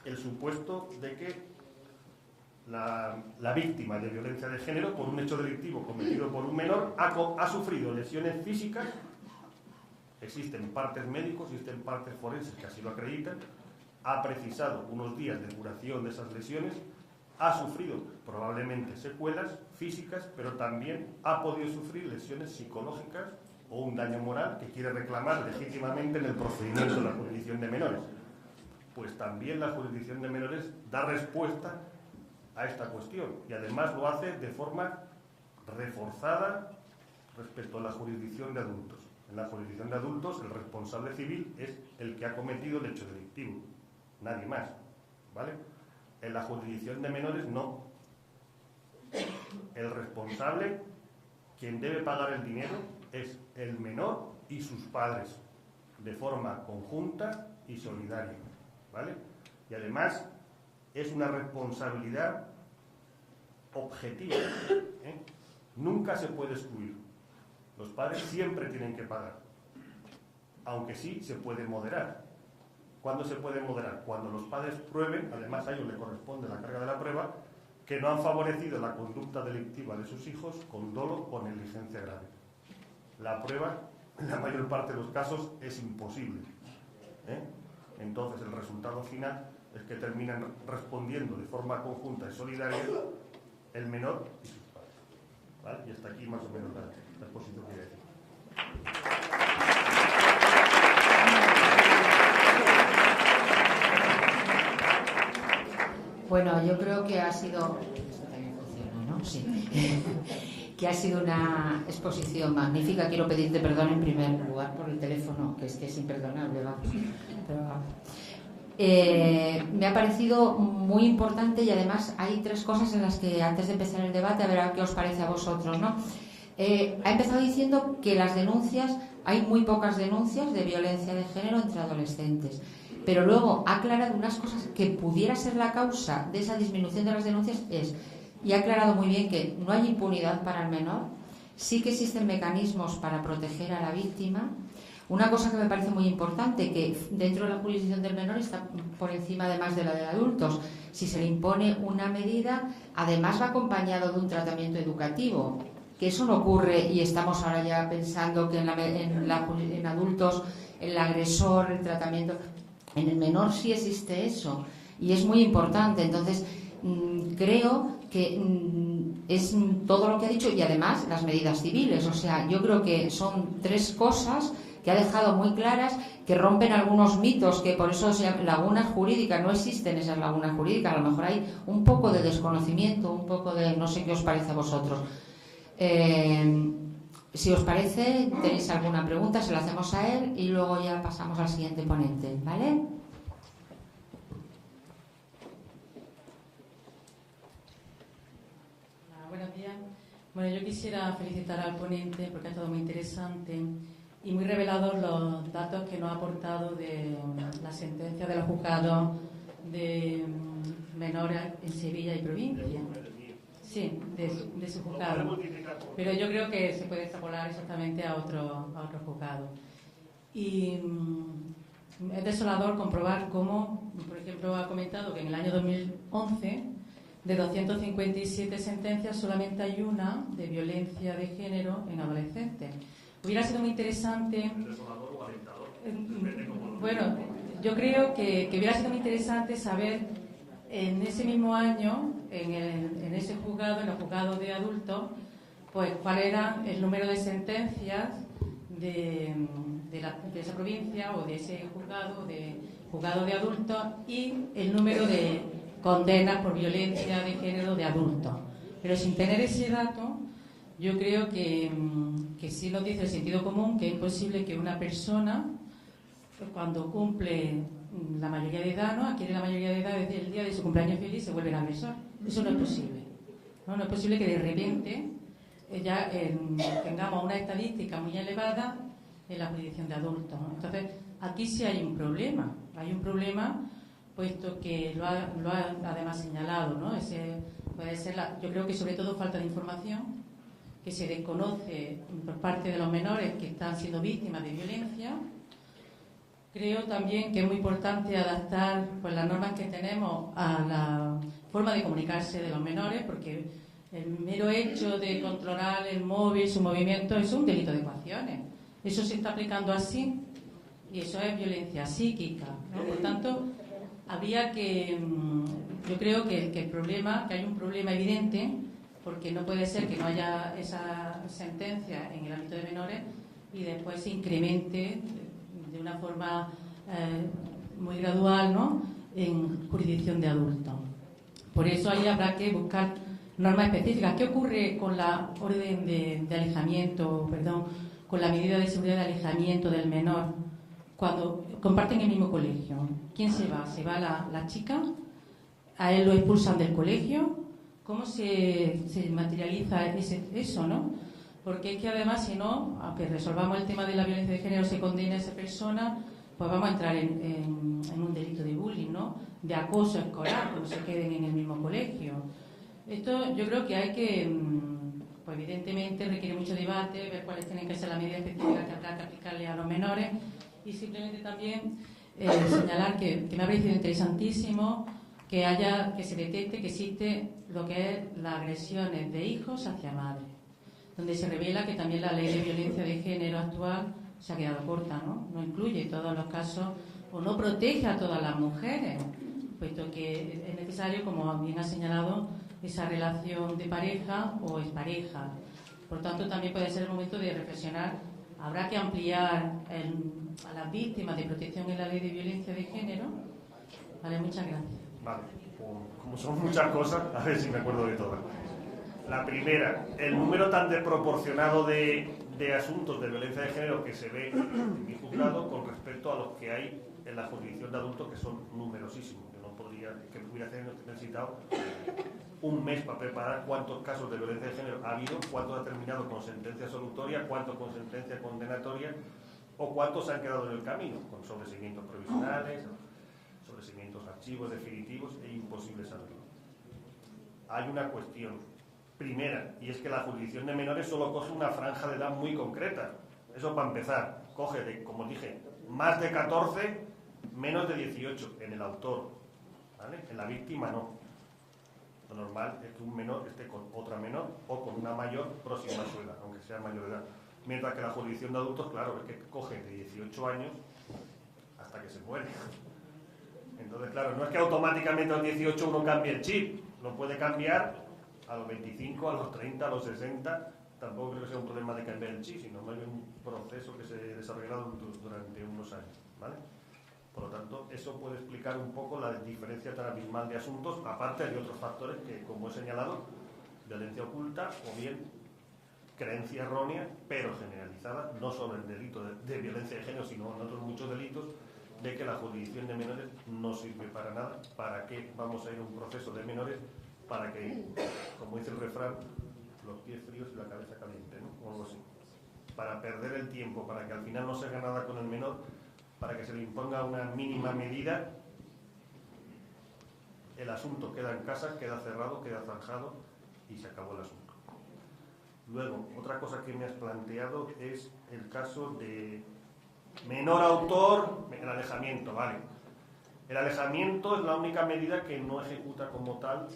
el supuesto de que la víctima de violencia de género, por un hecho delictivo cometido por un menor, ha sufrido lesiones físicas. Existen partes médicos, existen partes forenses que así lo acreditan. Ha precisado unos días de curación de esas lesiones, ha sufrido probablemente secuelas físicas, pero también ha podido sufrir lesiones psicológicas o un daño moral que quiere reclamar legítimamente en el procedimiento de la jurisdicción de menores. Pues también la jurisdicción de menores da respuesta a esta cuestión y además lo hace de forma reforzada respecto a la jurisdicción de adultos. En la jurisdicción de adultos el responsable civil es el que ha cometido el hecho delictivo, nadie más, ¿vale? En la jurisdicción de menores no. El responsable, quien debe pagar el dinero, es el menor y sus padres, de forma conjunta y solidaria, ¿vale? Y además es una responsabilidad objetiva, ¿eh? Nunca se puede excluir. Los padres siempre tienen que pagar, aunque sí se puede moderar. ¿Cuándo se puede moderar? Cuando los padres prueben, además a ellos les corresponde la carga de la prueba, que no han favorecido la conducta delictiva de sus hijos con dolo o negligencia grave. La prueba, en la mayor parte de los casos, es imposible, ¿eh? Entonces el resultado final es que terminan respondiendo de forma conjunta y solidaria el menor y sus padres, ¿vale? Y hasta aquí más o menos la exposición que voy a decir. Bueno, yo creo que ha sido... Esto también funciona, ¿no? Sí. Que ha sido una exposición magnífica. Quiero pedirte perdón en primer lugar por el teléfono, que es imperdonable, vamos. Pero, me ha parecido muy importante y además hay tres cosas en las que antes de empezar el debate, a ver qué os parece a vosotros, ¿no? Ha empezado diciendo que las denuncias, hay muy pocas denuncias de violencia de género entre adolescentes, pero luego ha aclarado unas cosas que pudiera ser la causa de esa disminución de las denuncias y ha aclarado muy bien que no hay impunidad para el menor, sí que existen mecanismos para proteger a la víctima. Una cosa que me parece muy importante, que dentro de la jurisdicción del menor está por encima además de la de adultos. Si se le impone una medida, además va acompañado de un tratamiento educativo, que eso no ocurre y estamos ahora ya pensando que en adultos el agresor, el tratamiento... En el menor sí existe eso y es muy importante. Entonces, creo que es todo lo que ha dicho y además las medidas civiles. O sea, yo creo que son tres cosas que ha dejado muy claras, que rompen algunos mitos, que por eso lagunas jurídicas, no existen esas lagunas jurídicas. A lo mejor hay un poco de desconocimiento, un poco de... no sé qué os parece a vosotros. Si os parece, tenéis alguna pregunta, se la hacemos a él y luego ya pasamos al siguiente ponente, ¿vale? Buenos días. Bueno, yo quisiera felicitar al ponente porque ha estado muy interesante y muy revelador los datos que nos ha aportado de la sentencia de los juzgados de menores en Sevilla y provincia. Sí, de su juzgado. Pero yo creo que se puede extrapolar exactamente a otro juzgado. Y es desolador comprobar cómo, por ejemplo, ha comentado que en el año 2011, de 257 sentencias, solamente hay una de violencia de género en adolescentes. Hubiera sido muy interesante... ¿Desolador o alentador? Bueno, yo creo que hubiera sido muy interesante saber... En ese mismo año, en ese juzgado, en los juzgados de adultos, pues cuál era el número de sentencias de esa provincia o de ese juzgado de adultos y el número de condenas por violencia de género de adultos. Pero sin tener ese dato, yo creo que sí nos dice el sentido común que es imposible que una persona, cuando cumple la mayoría de edad, ¿no? Adquiere la mayoría de edad desde el día de su cumpleaños feliz y se vuelve agresor. Eso no es posible. No es posible que de repente ya tengamos una estadística muy elevada en la jurisdicción de adultos, ¿no? Entonces, aquí sí hay un problema. Hay un problema, puesto que lo ha además señalado, ¿no? Puede ser, yo creo que sobre todo falta de información, que se desconoce por parte de los menores que están siendo víctimas de violencia. Creo también que es muy importante adaptar pues, las normas que tenemos a la forma de comunicarse de los menores, porque el mero hecho de controlar el móvil, su movimiento, es un delito de coacciones. Eso se está aplicando así y eso es violencia psíquica, ¿no? Por tanto, habría que, yo creo que el problema, que hay un problema evidente, porque no puede ser que no haya esa sentencia en el ámbito de menores y después se incremente de una forma muy gradual, ¿no?, en jurisdicción de adultos. Por eso ahí habrá que buscar normas específicas. ¿Qué ocurre con la orden de alejamiento, con la medida de seguridad de alejamiento del menor cuando comparten el mismo colegio? ¿Quién se va? ¿Se va la chica? ¿A él lo expulsan del colegio? ¿Cómo se materializa eso, no? Porque es que además, si no, aunque resolvamos el tema de la violencia de género, se condena a esa persona, pues vamos a entrar en un delito de bullying, ¿no?, de acoso escolar, cuando se queden en el mismo colegio. Esto yo creo que hay que, pues evidentemente requiere mucho debate, ver cuáles tienen que ser las medidas específicas que habrá que aplicarle a los menores, y simplemente también señalar que me ha parecido interesantísimo que se detecte que existe lo que es las agresiones de hijos hacia madres, donde se revela que también la ley de violencia de género actual se ha quedado corta, no incluye todos los casos o no protege a todas las mujeres, puesto que es necesario, como bien ha señalado, esa relación de pareja o expareja. Por tanto, también puede ser el momento de reflexionar. Habrá que ampliar a las víctimas de protección en la ley de violencia de género. Vale, muchas gracias. Vale, como son muchas cosas, a ver si me acuerdo de todas. La primera, el número tan desproporcionado de asuntos de violencia de género que se ve en mi juzgado con respecto a los que hay en la jurisdicción de adultos, que son numerosísimos. Yo no podría, que hubiera necesitado un mes para preparar cuántos casos de violencia de género ha habido, cuántos ha terminado con sentencia absolutoria, cuántos con sentencia condenatoria o cuántos se han quedado en el camino, con sobreseimientos provisionales, sobreseimientos archivos definitivos, e imposible saberlo. Hay una cuestión primera, y es que la jurisdicción de menores solo coge una franja de edad muy concreta. Eso para empezar, coge de, como dije, más de 14, menos de 18 en el autor, ¿vale? En la víctima no. Lo normal es que un menor esté con otra menor o con una mayor próxima a su edad, aunque sea mayor de edad. Mientras que la jurisdicción de adultos, claro, es que coge de 18 años hasta que se muere. Entonces, claro, no es que automáticamente a los 18 uno cambie el chip, lo puede cambiar a los 25, a los 30, a los 60. Tampoco creo que sea un problema de cambiar el chip, sino más bien un proceso que se desarrollará durante unos años, ¿vale? Por lo tanto, eso puede explicar un poco la diferencia tan abismal de asuntos, aparte de otros factores que, como he señalado, violencia oculta o bien creencia errónea, pero generalizada, no solo en el delito de violencia de género, sino en otros muchos delitos, de que la jurisdicción de menores no sirve para nada. ¿Para qué vamos a ir a un proceso de menores? Para que, como dice el refrán, los pies fríos y la cabeza caliente, ¿no? O algo así. Para perder el tiempo, para que al final no se haga nada con el menor, para que se le imponga una mínima medida, el asunto queda en casa, queda cerrado, queda zanjado y se acabó el asunto. Luego, otra cosa que me has planteado es el caso de menor autor, el alejamiento, ¿vale? El alejamiento es la única medida que no ejecuta como tal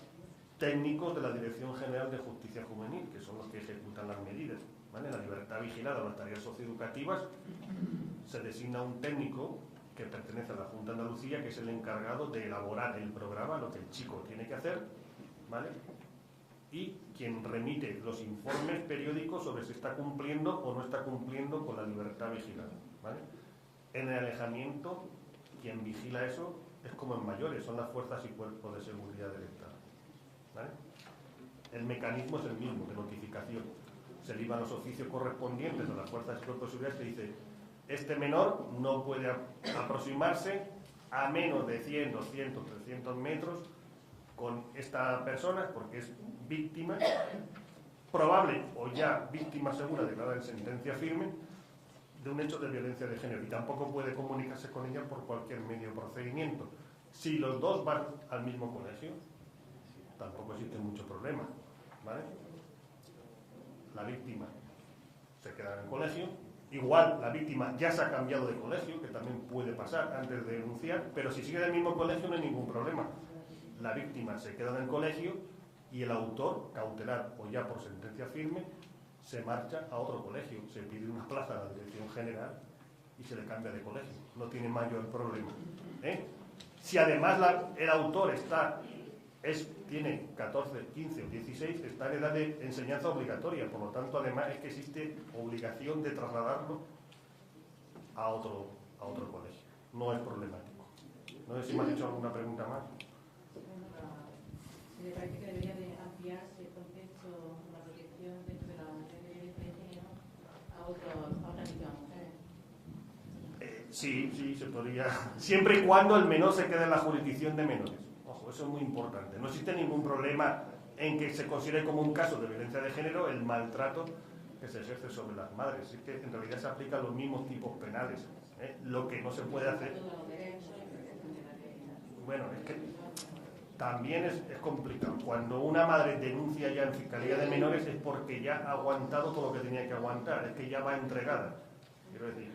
técnicos de la Dirección General de Justicia Juvenil, que son los que ejecutan las medidas, ¿vale? La libertad vigilada o las tareas socioeducativas se designa un técnico que pertenece a la Junta de Andalucía, que es el encargado de elaborar el programa, lo que el chico tiene que hacer, ¿vale? Y quien remite los informes periódicos sobre si está cumpliendo o no está cumpliendo con la libertad vigilada, ¿vale? En el alejamiento, quien vigila eso es como en mayores, son las fuerzas y cuerpos de seguridad del Estado, ¿vale? El mecanismo es el mismo, de notificación. Se liban los oficios correspondientes a las fuerzas y cuerpos de seguridad que dice: este menor no puede aproximarse a menos de 100, 200, 300 metros con esta persona, porque es víctima probable o ya víctima segura declarada en sentencia firme de un hecho de violencia de género, y tampoco puede comunicarse con ella por cualquier medio o procedimiento. Si los dos van al mismo colegio, tampoco existe mucho problema, ¿vale? La víctima se queda en el colegio, igual la víctima ya se ha cambiado de colegio, que también puede pasar antes de denunciar, pero si sigue en el mismo colegio no hay ningún problema. La víctima se queda en el colegio y el autor, cautelar o ya por sentencia firme, se marcha a otro colegio, se pide una plaza a la dirección general y se le cambia de colegio. No tiene mayor problema, ¿eh? Si además el autor tiene 14, 15 o 16, está en edad de enseñanza obligatoria, por lo tanto, además es que existe obligación de trasladarlo a otro colegio. No es problemático. No sé si me has hecho alguna pregunta más. Me parece que debería de ampliarse el contexto, la protección dentro de la violencia de género a otra tipo de mujeres. Sí, se podría. Siempre y cuando el menor se quede en la jurisdicción de menores. Ojo, eso es muy importante. No existe ningún problema en que se considere como un caso de violencia de género el maltrato que se ejerce sobre las madres. Es que en realidad se aplican los mismos tipos penales. Lo que no se puede hacer. Bueno, es que también es complicado. Cuando una madre denuncia ya en Fiscalía de Menores es porque ya ha aguantado todo lo que tenía que aguantar, es que ya va entregada. Quiero decir,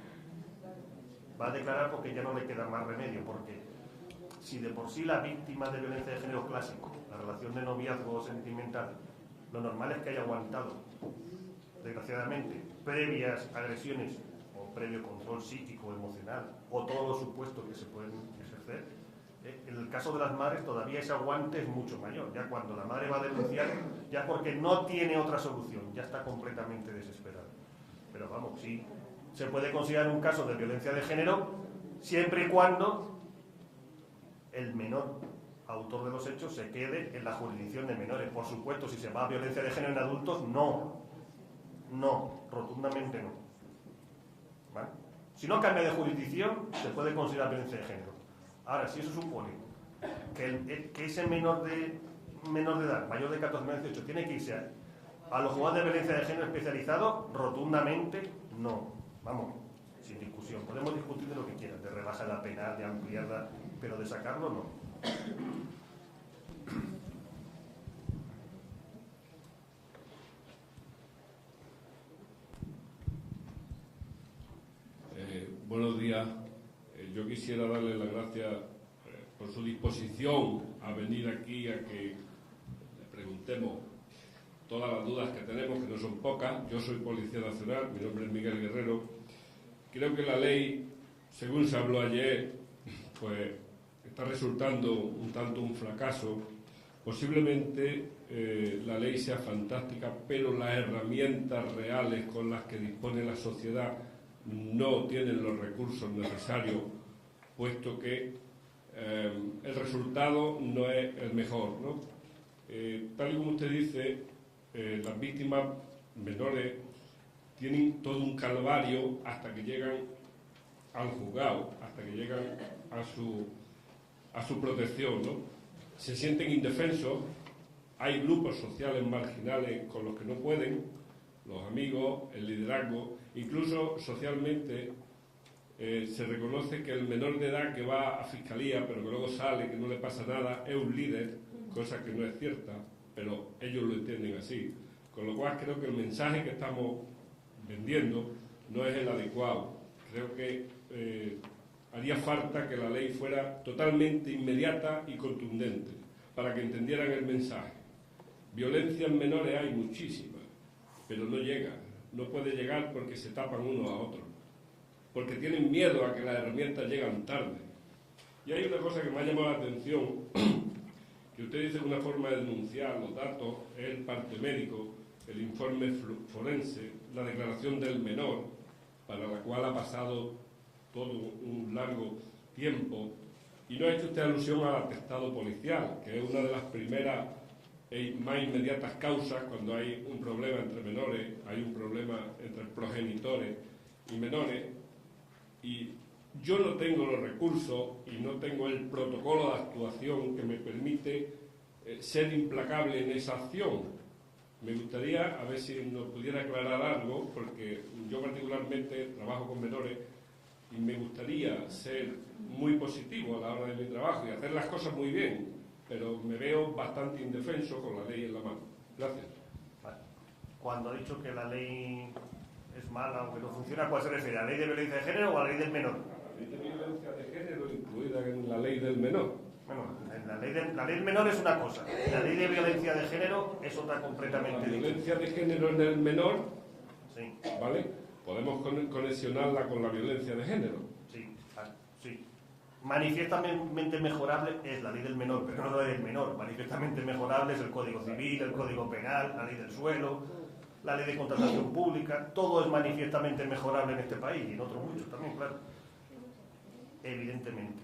va a declarar porque ya no le queda más remedio, porque si de por sí la víctima de violencia de género clásico, la relación de noviazgo sentimental, lo normal es que haya aguantado, desgraciadamente, previas agresiones o previo control psíquico, emocional, o todos los supuestos que se pueden ejercer. En el caso de las madres todavía ese aguante es mucho mayor. Ya cuando la madre va a denunciar, ya porque no tiene otra solución, ya está completamente desesperada. Pero vamos, sí, se puede considerar un caso de violencia de género siempre y cuando el menor autor de los hechos se quede en la jurisdicción de menores. Por supuesto, si se va a violencia de género en adultos, no, rotundamente no. ¿Vale? Si no cambia de jurisdicción, se puede considerar violencia de género. Ahora, si eso supone que ese menor de edad, mayor de 14 años, 18, tiene que irse a los juzgados de violencia de género especializados, rotundamente no. Vamos, sin discusión. Podemos discutir de lo que quieran, de rebajar la pena, de ampliarla, pero de sacarlo no. Buenos días. Yo quisiera darle las gracias por su disposición a venir aquí a que le preguntemos todas las dudas que tenemos, que no son pocas. Yo soy Policía Nacional, mi nombre es Miguel Guerrero. Creo que la ley, según se habló ayer, pues está resultando un tanto un fracaso. Posiblemente la ley sea fantástica, pero las herramientas reales con las que dispone la sociedad no tienen los recursos necesarios, puesto que el resultado no es el mejor, ¿no? Tal y como usted dice, las víctimas menores tienen todo un calvario hasta que llegan al juzgado, hasta que llegan a su protección, ¿no? Se sienten indefensos, hay grupos sociales marginales con los que no pueden, los amigos, el liderazgo, incluso socialmente se reconoce que el menor de edad que va a fiscalía pero que luego sale, que no le pasa nada, es un líder, cosa que no es cierta, pero ellos lo entienden así. Con lo cual creo que el mensaje que estamos vendiendo no es el adecuado. Creo que haría falta que la ley fuera totalmente inmediata y contundente para que entendieran el mensaje. Violencia en menores hay muchísimas, pero no llega, no puede llegar porque se tapan uno a otro, porque tienen miedo a que las herramientas llegan tarde. Y hay una cosa que me ha llamado la atención, que usted dice que una forma de denunciar los datos es el parte médico, el informe forense, la declaración del menor, para la cual ha pasado todo un largo tiempo, y no ha hecho usted alusión al atestado policial, que es una de las primeras y más inmediatas causas cuando hay un problema entre menores, hay un problema entre progenitores y menores, y yo no tengo los recursos y no tengo el protocolo de actuación que me permite ser implacable en esa acción. Me gustaría, a ver si nos pudiera aclarar algo, porque yo particularmente trabajo con menores y me gustaría ser muy positivo a la hora de mi trabajo y hacer las cosas muy bien, pero me veo bastante indefenso con la ley en la mano. Gracias. Vale. Cuando ha dicho que la ley es mala o que no funciona, ¿a cuál se refiere? ¿A la ley de violencia de género o a la ley del menor? La ley de violencia de género incluida en la ley del menor. Bueno, la ley del menor es una cosa, la ley de violencia de género es otra La completamente distinta. violencia de género en el menor, Sí, ¿vale? Podemos conexionarla con la violencia de género. sí, sí. Manifiestamente mejorable es la ley del menor, pero no la ley del menor. Manifiestamente mejorable es el Código Civil, el Código Penal, la ley del suelo, la ley de contratación pública. Todo es manifiestamente mejorable en este país y en otros muchos también, claro. Evidentemente.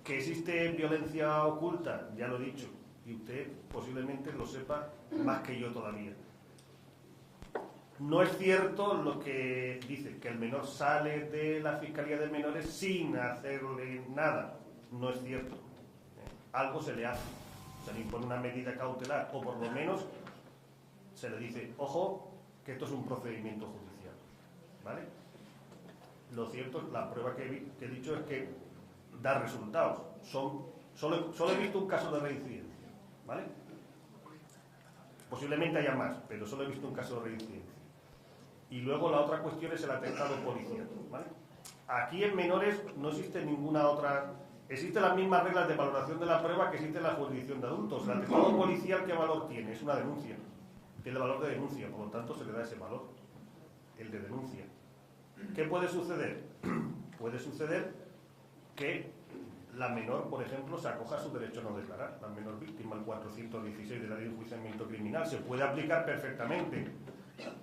¿Que existe violencia oculta? Ya lo he dicho. Y usted posiblemente lo sepa más que yo todavía. No es cierto lo que dice, que el menor sale de la Fiscalía de Menores sin hacerle nada. No es cierto. Algo se le hace. Se le impone una medida cautelar, o por lo menos se le dice, ojo, que esto es un procedimiento judicial. ¿Vale? Lo cierto, la prueba que he dicho es que da resultados. Solo he visto un caso de reincidencia. ¿Vale? Posiblemente haya más, pero solo he visto un caso de reincidencia. Y luego la otra cuestión es el atestado policial, ¿vale? Aquí en menores no existe ninguna otra... Existen las mismas reglas de valoración de la prueba que existe en la jurisdicción de adultos. El atestado policial, ¿qué valor tiene? Es una denuncia. Tiene el valor de denuncia, por lo tanto se le da ese valor, el de denuncia. ¿Qué puede suceder? Puede suceder que la menor, por ejemplo, se acoja a su derecho a no declarar. La menor víctima, el 416 de la Ley de Enjuiciamiento Criminal, se puede aplicar perfectamente.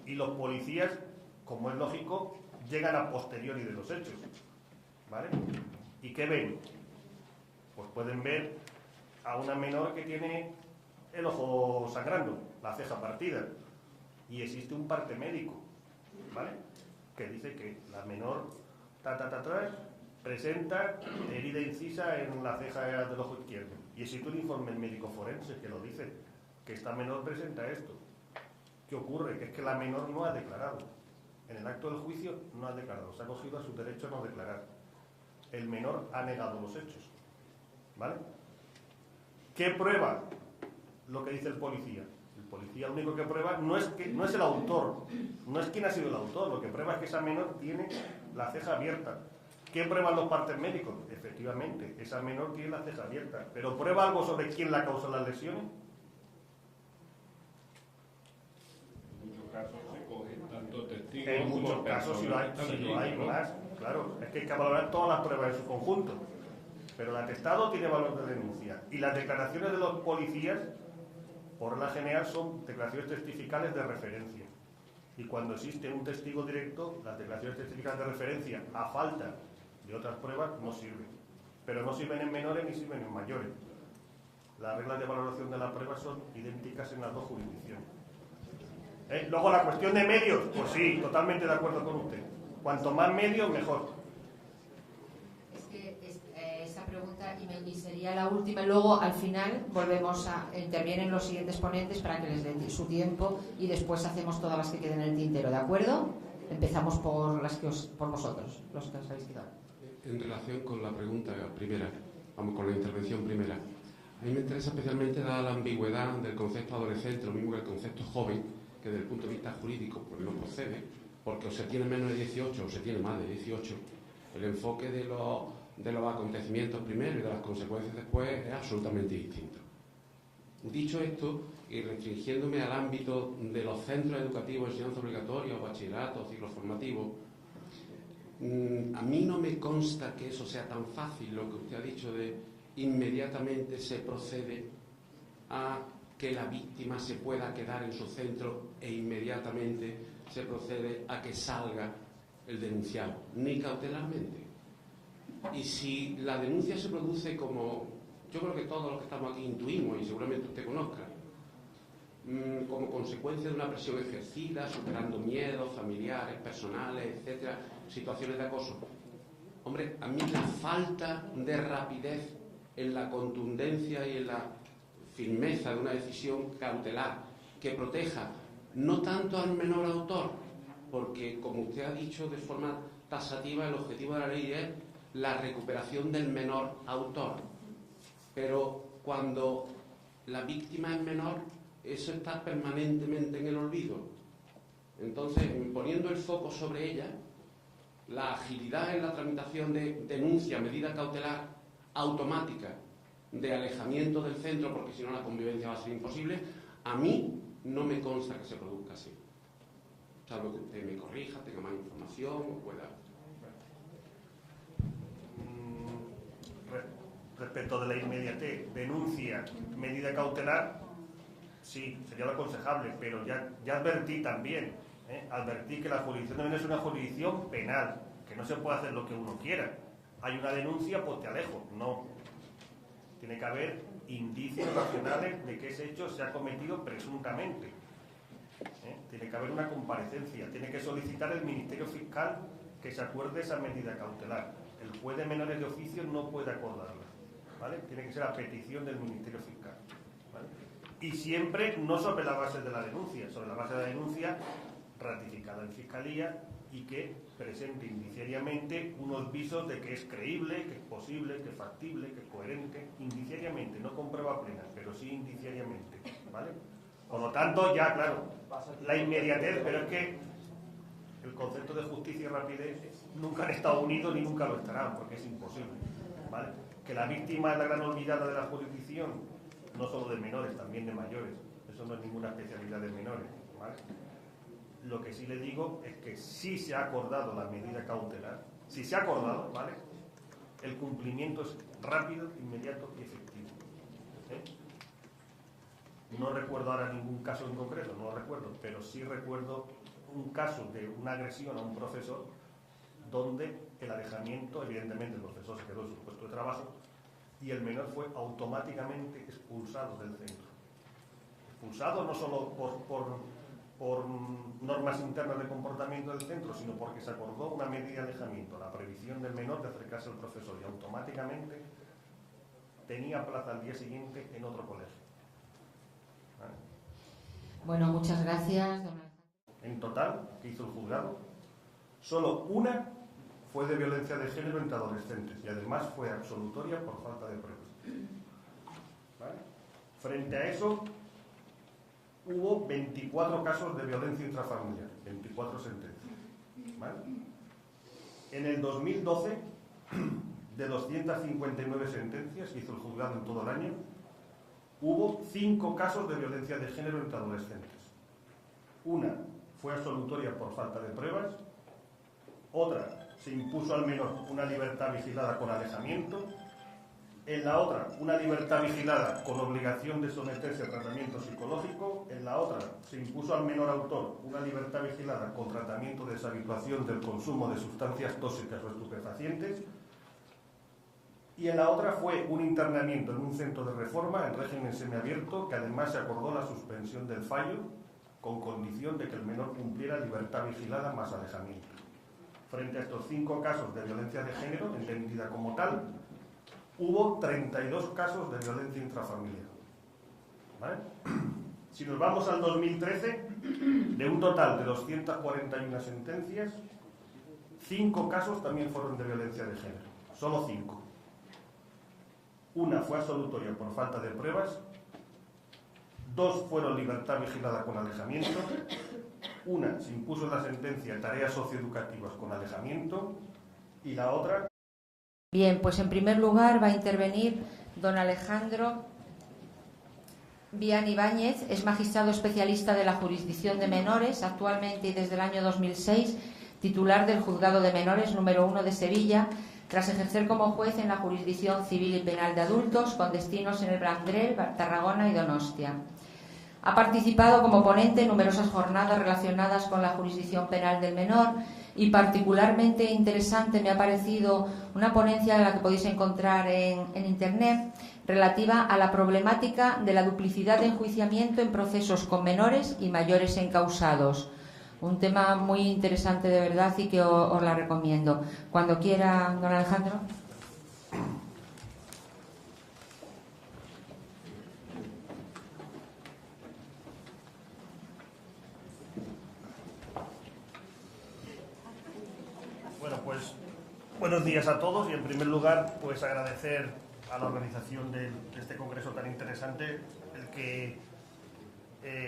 Y los policías, como es lógico, llegan a posteriori de los hechos. ¿Vale? ¿Y qué ven? Pues pueden ver a una menor que tiene el ojo sangrando, la ceja partida. Y existe un parte médico, ¿vale? Que dice que la menor presenta herida incisa en la ceja del ojo izquierdo. Y existe un informe médico forense que lo dice, que esta menor presenta esto. ¿Qué ocurre? Que es que la menor no ha declarado. En el acto del juicio no ha declarado. Se ha acogido a su derecho a no declarar. El menor ha negado los hechos. ¿Vale? ¿Qué prueba lo que dice el policía? El policía lo único que prueba no es el autor, no es quién ha sido el autor. Lo que prueba es que esa menor tiene la ceja abierta. ¿Qué prueban los partes médicos? Efectivamente, esa menor tiene la ceja abierta. ¿Pero prueba algo sobre quién la causa las lesiones? En muchos casos sí lo hay más, claro, es que hay que valorar todas las pruebas en su conjunto, pero el atestado tiene valor de denuncia y las declaraciones de los policías, por regla general, son declaraciones testificales de referencia, y cuando existe un testigo directo, las declaraciones testificales de referencia, a falta de otras pruebas, no sirven, pero no sirven en menores ni sirven en mayores. Las reglas de valoración de la prueba son idénticas en las dos jurisdicciones. Luego la cuestión de medios, pues sí, totalmente de acuerdo con usted. Cuanto más medios, mejor. Es que esa pregunta y sería la última. Luego, al final, intervienen los siguientes ponentes para que les dé su tiempo y después hacemos todas las que queden en el tintero, ¿de acuerdo? Empezamos por vosotros, los que os habéis quedado. En relación con la pregunta primera, con la intervención primera, a mí me interesa especialmente dada la ambigüedad del concepto adolescente, lo mismo que el concepto joven, que desde el punto de vista jurídico pues no procede, porque o se tiene menos de 18 o se tiene más de 18. El enfoque de los acontecimientos primero y de las consecuencias después es absolutamente distinto. Dicho esto, y restringiéndome al ámbito de los centros educativos de enseñanza obligatoria, bachillerato, ciclos formativos, a mí no me consta que eso sea tan fácil, lo que usted ha dicho de inmediatamente se procede a que la víctima se pueda quedar en su centro e inmediatamente se procede a que salga el denunciado, ni cautelarmente. Y si la denuncia se produce como, yo creo que todos los que estamos aquí intuimos, y seguramente usted conozca, como consecuencia de una presión ejercida, superando miedos familiares, personales, etcétera, situaciones de acoso, Hombre, a mí la falta de rapidez en la contundencia y en la firmeza de una decisión cautelar que proteja no tanto al menor autor, porque, como usted ha dicho de forma taxativa, el objetivo de la ley es la recuperación del menor autor. Pero cuando la víctima es menor, eso está permanentemente en el olvido. Entonces, poniendo el foco sobre ella, la agilidad en la tramitación de denuncia, medida cautelar automática de alejamiento del centro, porque si no la convivencia va a ser imposible, a mí no me consta que se produzca así. Salvo que usted me corrija, tenga más información o pueda... Respecto de la inmediatez, denuncia, medida cautelar, sí, sería lo aconsejable, pero ya advertí también, advertí que la jurisdicción de menores es una jurisdicción penal, que no se puede hacer lo que uno quiera. Hay una denuncia, pues te alejo. No. Tiene que haber indicios racionales de que ese hecho se ha cometido presuntamente. Tiene que haber una comparecencia. Tiene que solicitar el Ministerio Fiscal que se acuerde esa medida cautelar. El juez de menores de oficio no puede acordarla, ¿vale? Tiene que ser a petición del Ministerio Fiscal, ¿vale? Y siempre no sobre la base de la denuncia, sobre la base de la denuncia ratificada en Fiscalía y que presente indiciariamente unos visos de que es creíble, que es posible, que es factible, que es coherente, indiciariamente, no con prueba plena, pero sí indiciariamente, ¿vale? Por lo tanto, ya, claro, la inmediatez, pero es que el concepto de justicia y rapidez nunca han estado unidos ni nunca lo estarán, porque es imposible, ¿vale? Que la víctima es la gran olvidada de la jurisdicción, no solo de menores, también de mayores, eso no es ninguna especialidad de menores, ¿vale? Lo que sí le digo es que si se ha acordado la medida cautelar, si se ha acordado, ¿vale?, el cumplimiento es rápido, inmediato y efectivo. No recuerdo ahora ningún caso en concreto, no lo recuerdo, pero sí recuerdo un caso de una agresión a un profesor donde el alejamiento, evidentemente el profesor se quedó en su puesto de trabajo y el menor fue automáticamente expulsado del centro. Expulsado no solo por normas internas de comportamiento del centro, sino porque se acordó una medida de alejamiento, la prohibición del menor de acercarse al profesor, y automáticamente tenía plaza al día siguiente en otro colegio. ¿Vale? Bueno, muchas gracias, don Alejandro. En total, que hizo el juzgado, solo una fue de violencia de género entre adolescentes y además fue absolutoria por falta de pruebas. ¿Vale? Frente a eso, hubo 24 casos de violencia intrafamiliar, 24 sentencias. ¿Vale? En el 2012, de 259 sentencias que hizo el juzgado en todo el año, hubo 5 casos de violencia de género entre adolescentes. Una fue absolutoria por falta de pruebas, otra se impuso al menor una libertad vigilada con alejamiento, en la otra una libertad vigilada con obligación de someterse a tratamiento psicológico, en la otra se impuso al menor autor una libertad vigilada con tratamiento de deshabituación del consumo de sustancias tóxicas o estupefacientes, y en la otra fue un internamiento en un centro de reforma en régimen semiabierto, que además se acordó la suspensión del fallo con condición de que el menor cumpliera libertad vigilada más alejamiento. Frente a estos 5 casos de violencia de género, entendida como tal, hubo 32 casos de violencia intrafamiliar. ¿Vale? Si nos vamos al 2013, de un total de 241 sentencias, 5 casos también fueron de violencia de género. Solo 5. Una fue absolutoria por falta de pruebas, 2 fueron libertad vigilada con alejamiento, una se impuso en la sentencia tareas socioeducativas con alejamiento y la otra... Bien, pues en primer lugar va a intervenir don Alejandro Bian Ibáñez, es magistrado especialista de la jurisdicción de menores, actualmente y desde el año 2006, titular del Juzgado de Menores número 1 de Sevilla, tras ejercer como juez en la jurisdicción civil y penal de adultos, con destinos en el Vendrell, Tarragona y Donostia. Ha participado como ponente en numerosas jornadas relacionadas con la jurisdicción penal del menor y particularmente interesante me ha parecido una ponencia de la que podéis encontrar en Internet relativa a la problemática de la duplicidad de enjuiciamiento en procesos con menores y mayores encausados, Un tema muy interesante de verdad y que os la recomiendo. Cuando quiera, don Alejandro. Bueno, pues buenos días a todos y en primer lugar pues agradecer a la organización de este congreso tan interesante el que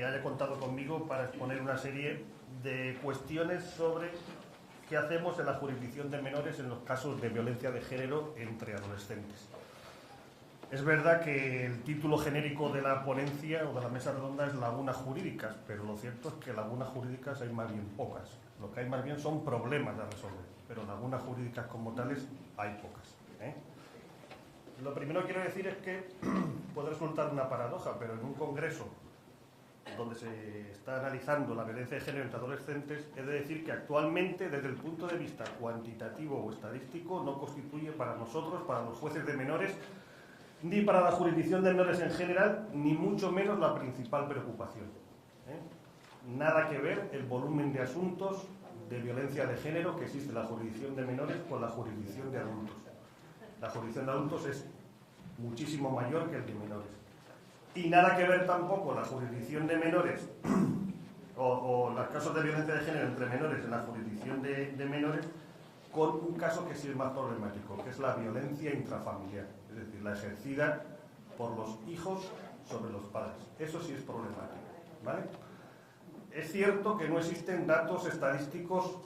haya contado conmigo para exponer una serie de cuestiones sobre qué hacemos en la jurisdicción de menores en los casos de violencia de género entre adolescentes. Es verdad que el título genérico de la ponencia o de la mesa redonda es lagunas jurídicas, pero lo cierto es que lagunas jurídicas hay más bien pocas. Lo que hay más bien son problemas a resolver, pero lagunas jurídicas como tales hay pocas. Lo primero que quiero decir es que puede resultar una paradoja, pero en un congreso donde se está analizando la violencia de género entre adolescentes, he de decir que actualmente, desde el punto de vista cuantitativo o estadístico, no constituye para nosotros, para los jueces de menores, ni para la jurisdicción de menores en general, ni mucho menos la principal preocupación. Nada que ver el volumen de asuntos de violencia de género que existe en la jurisdicción de menores con la jurisdicción de adultos. La jurisdicción de adultos es muchísimo mayor que el de menores. Y nada que ver tampoco la jurisdicción de menores o los casos de violencia de género entre menores en la jurisdicción de menores con un caso que sí es más problemático, que es la violencia intrafamiliar, es decir, la ejercida por los hijos sobre los padres. Eso sí es problemático, ¿vale? Es cierto que no existen datos estadísticos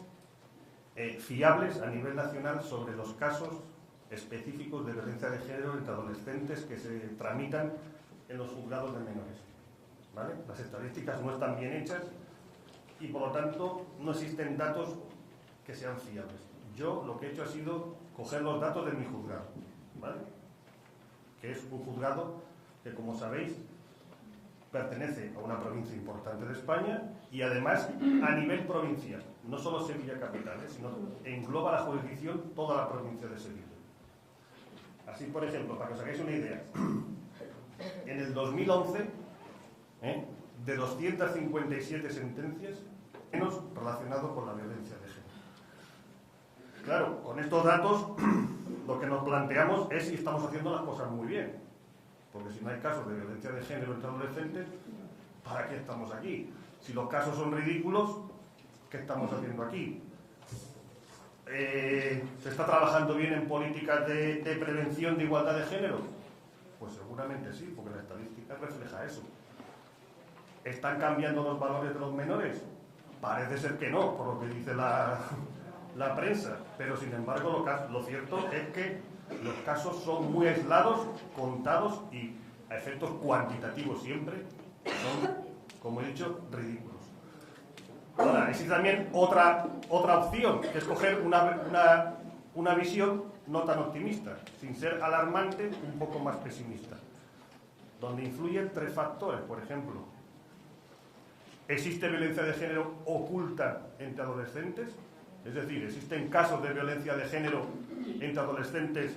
fiables a nivel nacional sobre los casos específicos de violencia de género entre adolescentes que se tramitan en los juzgados de menores, ¿vale? Las estadísticas no están bien hechas y por lo tanto no existen datos que sean fiables. Yo lo que he hecho ha sido coger los datos de mi juzgado, ¿vale? Que es un juzgado que, como sabéis, pertenece a una provincia importante de España y además a nivel provincial, no solo Sevilla capital, sino engloba la jurisdicción toda la provincia de Sevilla. Así, por ejemplo, para que os hagáis una idea, en el 2011, de 257 sentencias, menos relacionado con la violencia de género. Claro, con estos datos lo que nos planteamos es si estamos haciendo las cosas muy bien. Porque si no hay casos de violencia de género entre adolescentes, ¿para qué estamos aquí? Si los casos son ridículos, ¿qué estamos haciendo aquí? ¿Se está trabajando bien en políticas de prevención de igualdad de género? Pues seguramente sí, porque la estadística refleja eso. ¿Están cambiando los valores de los menores? Parece ser que no, por lo que dice la prensa, pero sin embargo lo cierto es que los casos son muy aislados, contados y a efectos cuantitativos siempre son, como he dicho, ridículos. Ahora, existe también otra opción, que es coger una visión no tan optimista, sin ser alarmante, un poco más pesimista, donde influyen tres factores. Por ejemplo, ¿existe violencia de género oculta entre adolescentes? Es decir, existen casos de violencia de género entre adolescentes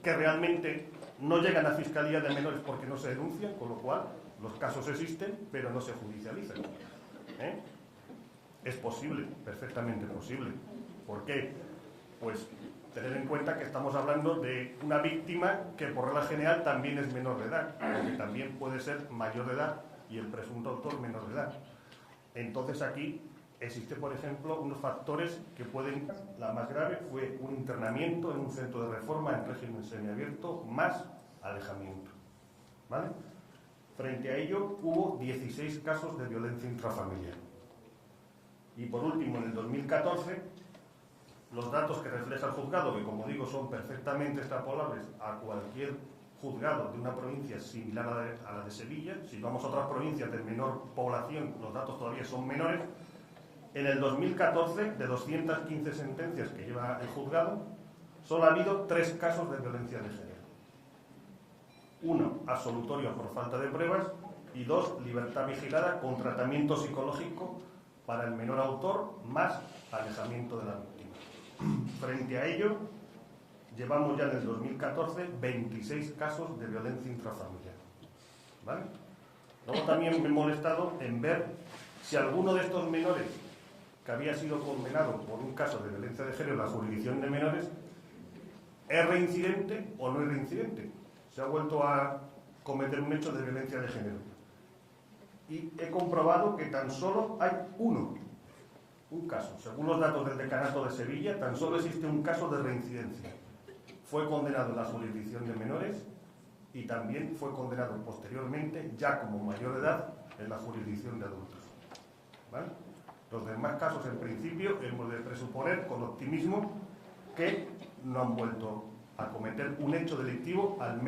que realmente no llegan a Fiscalía de Menores porque no se denuncian, con lo cual los casos existen, pero no se judicializan. Es posible, perfectamente posible. ¿Por qué? Pues tener en cuenta que estamos hablando de una víctima que por regla general también es menor de edad, porque también puede ser mayor de edad y el presunto autor menor de edad. Entonces aquí existe, por ejemplo, unos factores que pueden... La más grave fue un internamiento en un centro de reforma en régimen semiabierto más alejamiento, ¿vale? Frente a ello hubo 16 casos de violencia intrafamiliar. Y por último, en el 2014, los datos que refleja el juzgado, que como digo son perfectamente extrapolables a cualquier juzgado de una provincia similar a la de Sevilla, si vamos a otras provincias de menor población, los datos todavía son menores. En el 2014, de 215 sentencias que lleva el juzgado, solo ha habido 3 casos de violencia de género. 1, absolutorio por falta de pruebas, y 2, libertad vigilada con tratamiento psicológico para el menor autor, más alejamiento de la víctima. Frente a ello, llevamos ya en el 2014 26 casos de violencia intrafamiliar, ¿vale? Luego también me he molestado en ver si alguno de estos menores que había sido condenado por un caso de violencia de género en la jurisdicción de menores es reincidente o no es reincidente. Se ha vuelto a cometer un hecho de violencia de género. Y he comprobado que tan solo hay un caso. Según los datos del Decanato de Sevilla, tan solo existe un caso de reincidencia. Fue condenado en la jurisdicción de menores y también fue condenado posteriormente, ya como mayor de edad, en la jurisdicción de adultos. ¿Vale? Los demás casos, en principio, hemos de presuponer con optimismo que no han vuelto a cometer un hecho delictivo al menos